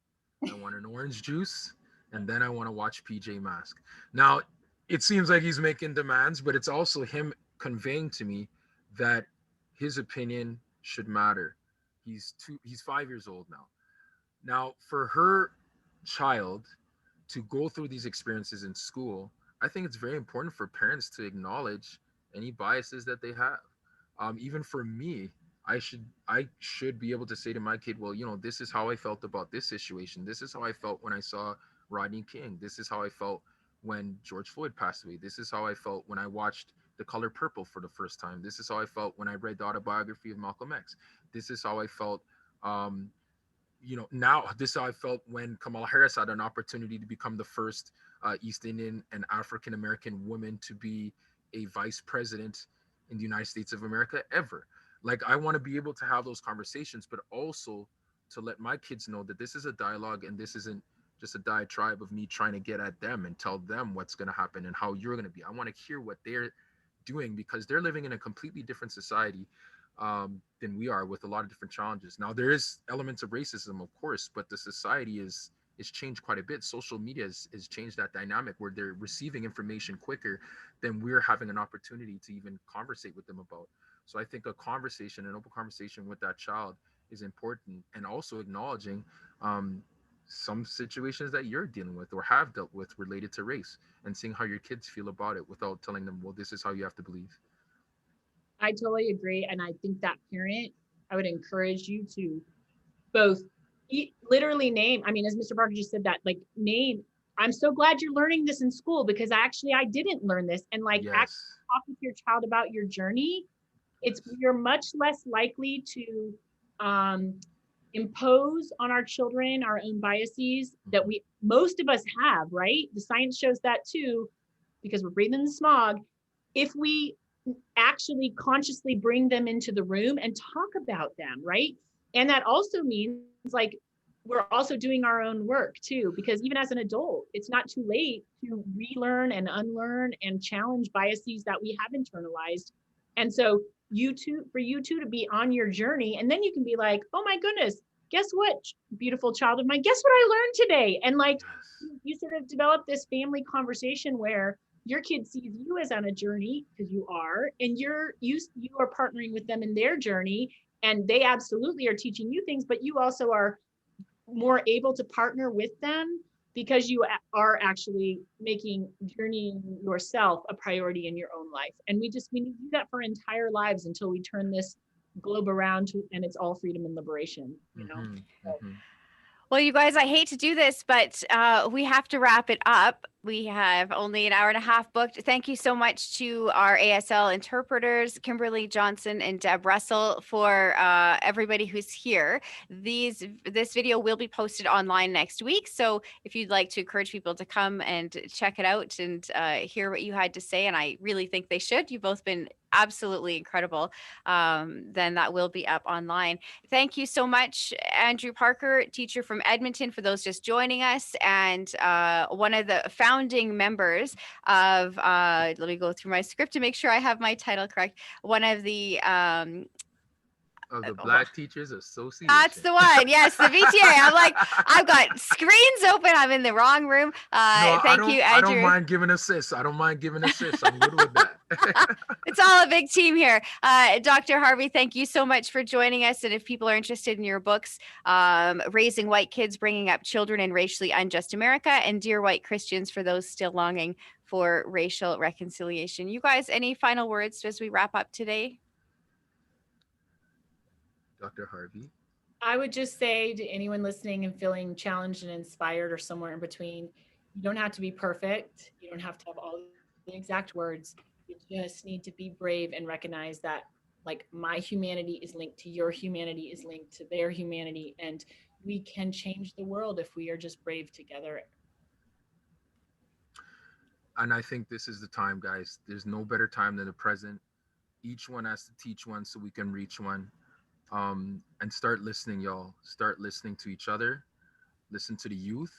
I want an orange juice. And then I want to watch PJ Masks. Now, it seems like he's making demands, but it's also him conveying to me that his opinion should matter. He's 5 years old now. Now, for her child to go through these experiences in school, I think it's very important for parents to acknowledge any biases that they have. Even for me, I should be able to say to my kid, well, this is how I felt about this situation. This is how I felt when I saw Rodney King. This is how I felt when George Floyd passed away. This is how I felt when I watched The Color Purple for the first time. This is how I felt when I read the autobiography of Malcolm X. This is how I felt now this is how I felt when Kamala Harris had an opportunity to become the first East Indian and African American woman to be a vice president in the United States of America ever. Like, I want to be able to have those conversations, but also to let my kids know that this is a dialogue and this isn't just a diatribe of me trying to get at them and tell them what's going to happen and how you're going to be. I want to hear what they're doing because they're living in a completely different society than we are, with a lot of different challenges. Now, there is elements of racism, of course, but the society is changed quite a bit. Social media has changed that dynamic where they're receiving information quicker than we're having an opportunity to even conversate with them about. So I think an open conversation with that child is important, and also acknowledging some situations that you're dealing with or have dealt with related to race, and seeing how your kids feel about it without telling them, well, this is how you have to believe.
I totally agree. And I think that parent, I would encourage you to both literally name, I mean, as Mr. Parker just said that, like name, I'm so glad you're learning this in school because actually I didn't learn this. And like actually
Yes.
talk with your child about your journey. It's, you're much less likely to impose on our children our own biases that most of us have, right? The science shows that too, because we're breathing the smog. If we actually consciously bring them into the room and talk about them, right? And that also means like we're also doing our own work too, because even as an adult, it's not too late to relearn and unlearn and challenge biases that we have internalized. And so for you two to be on your journey, and then you can be like, oh my goodness, guess what, beautiful child of mine, guess what I learned today? And like you sort of develop this family conversation where your kid sees you as on a journey because you are, and you are partnering with them in their journey, and they absolutely are teaching you things, but you also are more able to partner with them because you are actually making journeying yourself a priority in your own life. And we need to do that for entire lives until we turn this globe around to, and it's all freedom and liberation, you know?
Well, you guys, I hate to do this, but we have to wrap it up. We have only an hour and a half booked. Thank you so much to our ASL interpreters, Kimberly Johnson and Deb Russell, for everybody who's here. This video will be posted online next week. So if you'd like to encourage people to come and check it out and hear what you had to say, and I really think they should, you've both been absolutely incredible, then that will be up online. Thank you so much, Andrew Parker, teacher from Edmonton, for those just joining us, and one of the founding members of, let me go through my script to make sure I have my title correct, one of the
Of the Black Teachers Association.
That's the one. Yes, the BTA. I'm like, I've got screens open. I'm in the wrong room.
No,
thank you, Andrew.
I don't mind giving assists. I'm good with that.
It's all a big team here. Dr. Harvey, thank you so much for joining us. And if people are interested in your books, Raising White Kids, Bringing Up Children in Racially Unjust America, and Dear White Christians, for those still longing for racial reconciliation. You guys, any final words as we wrap up today?
Dr. Harvey?
I would just say to anyone listening and feeling challenged and inspired or somewhere in between, you don't have to be perfect. You don't have to have all the exact words. You just need to be brave and recognize that like my humanity is linked to your humanity is linked to their humanity. And we can change the world if we are just brave together.
And I think this is the time, guys. There's no better time than the present. Each one has to teach one so we can reach one. And start listening, y'all. Start listening to each other. Listen to the youth.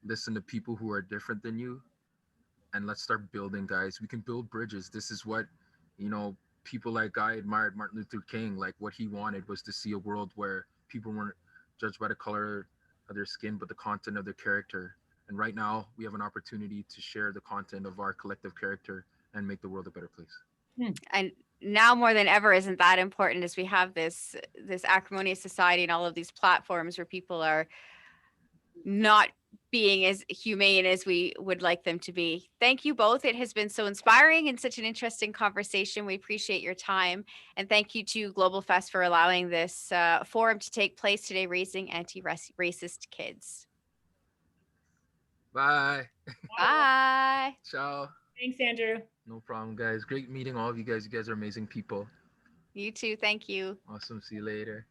Listen to people who are different than you. And let's start building, guys. We can build bridges. This is what, people like I admired Martin Luther King. Like what he wanted was to see a world where people weren't judged by the color of their skin, but the content of their character. And right now we have an opportunity to share the content of our collective character and make the world a better place.
And now more than ever, isn't that important, as we have this acrimonious society and all of these platforms where people are not being as humane as we would like them to be. Thank you both. It has been so inspiring and such an interesting conversation. We appreciate your time. And thank you to GlobalFest for allowing this forum to take place today, Raising Anti-Racist Kids.
Bye.
Bye.
Ciao.
Thanks, Andrew.
No problem, guys. Great meeting all of you guys. You guys are amazing people.
You too. Thank you.
Awesome. See you later.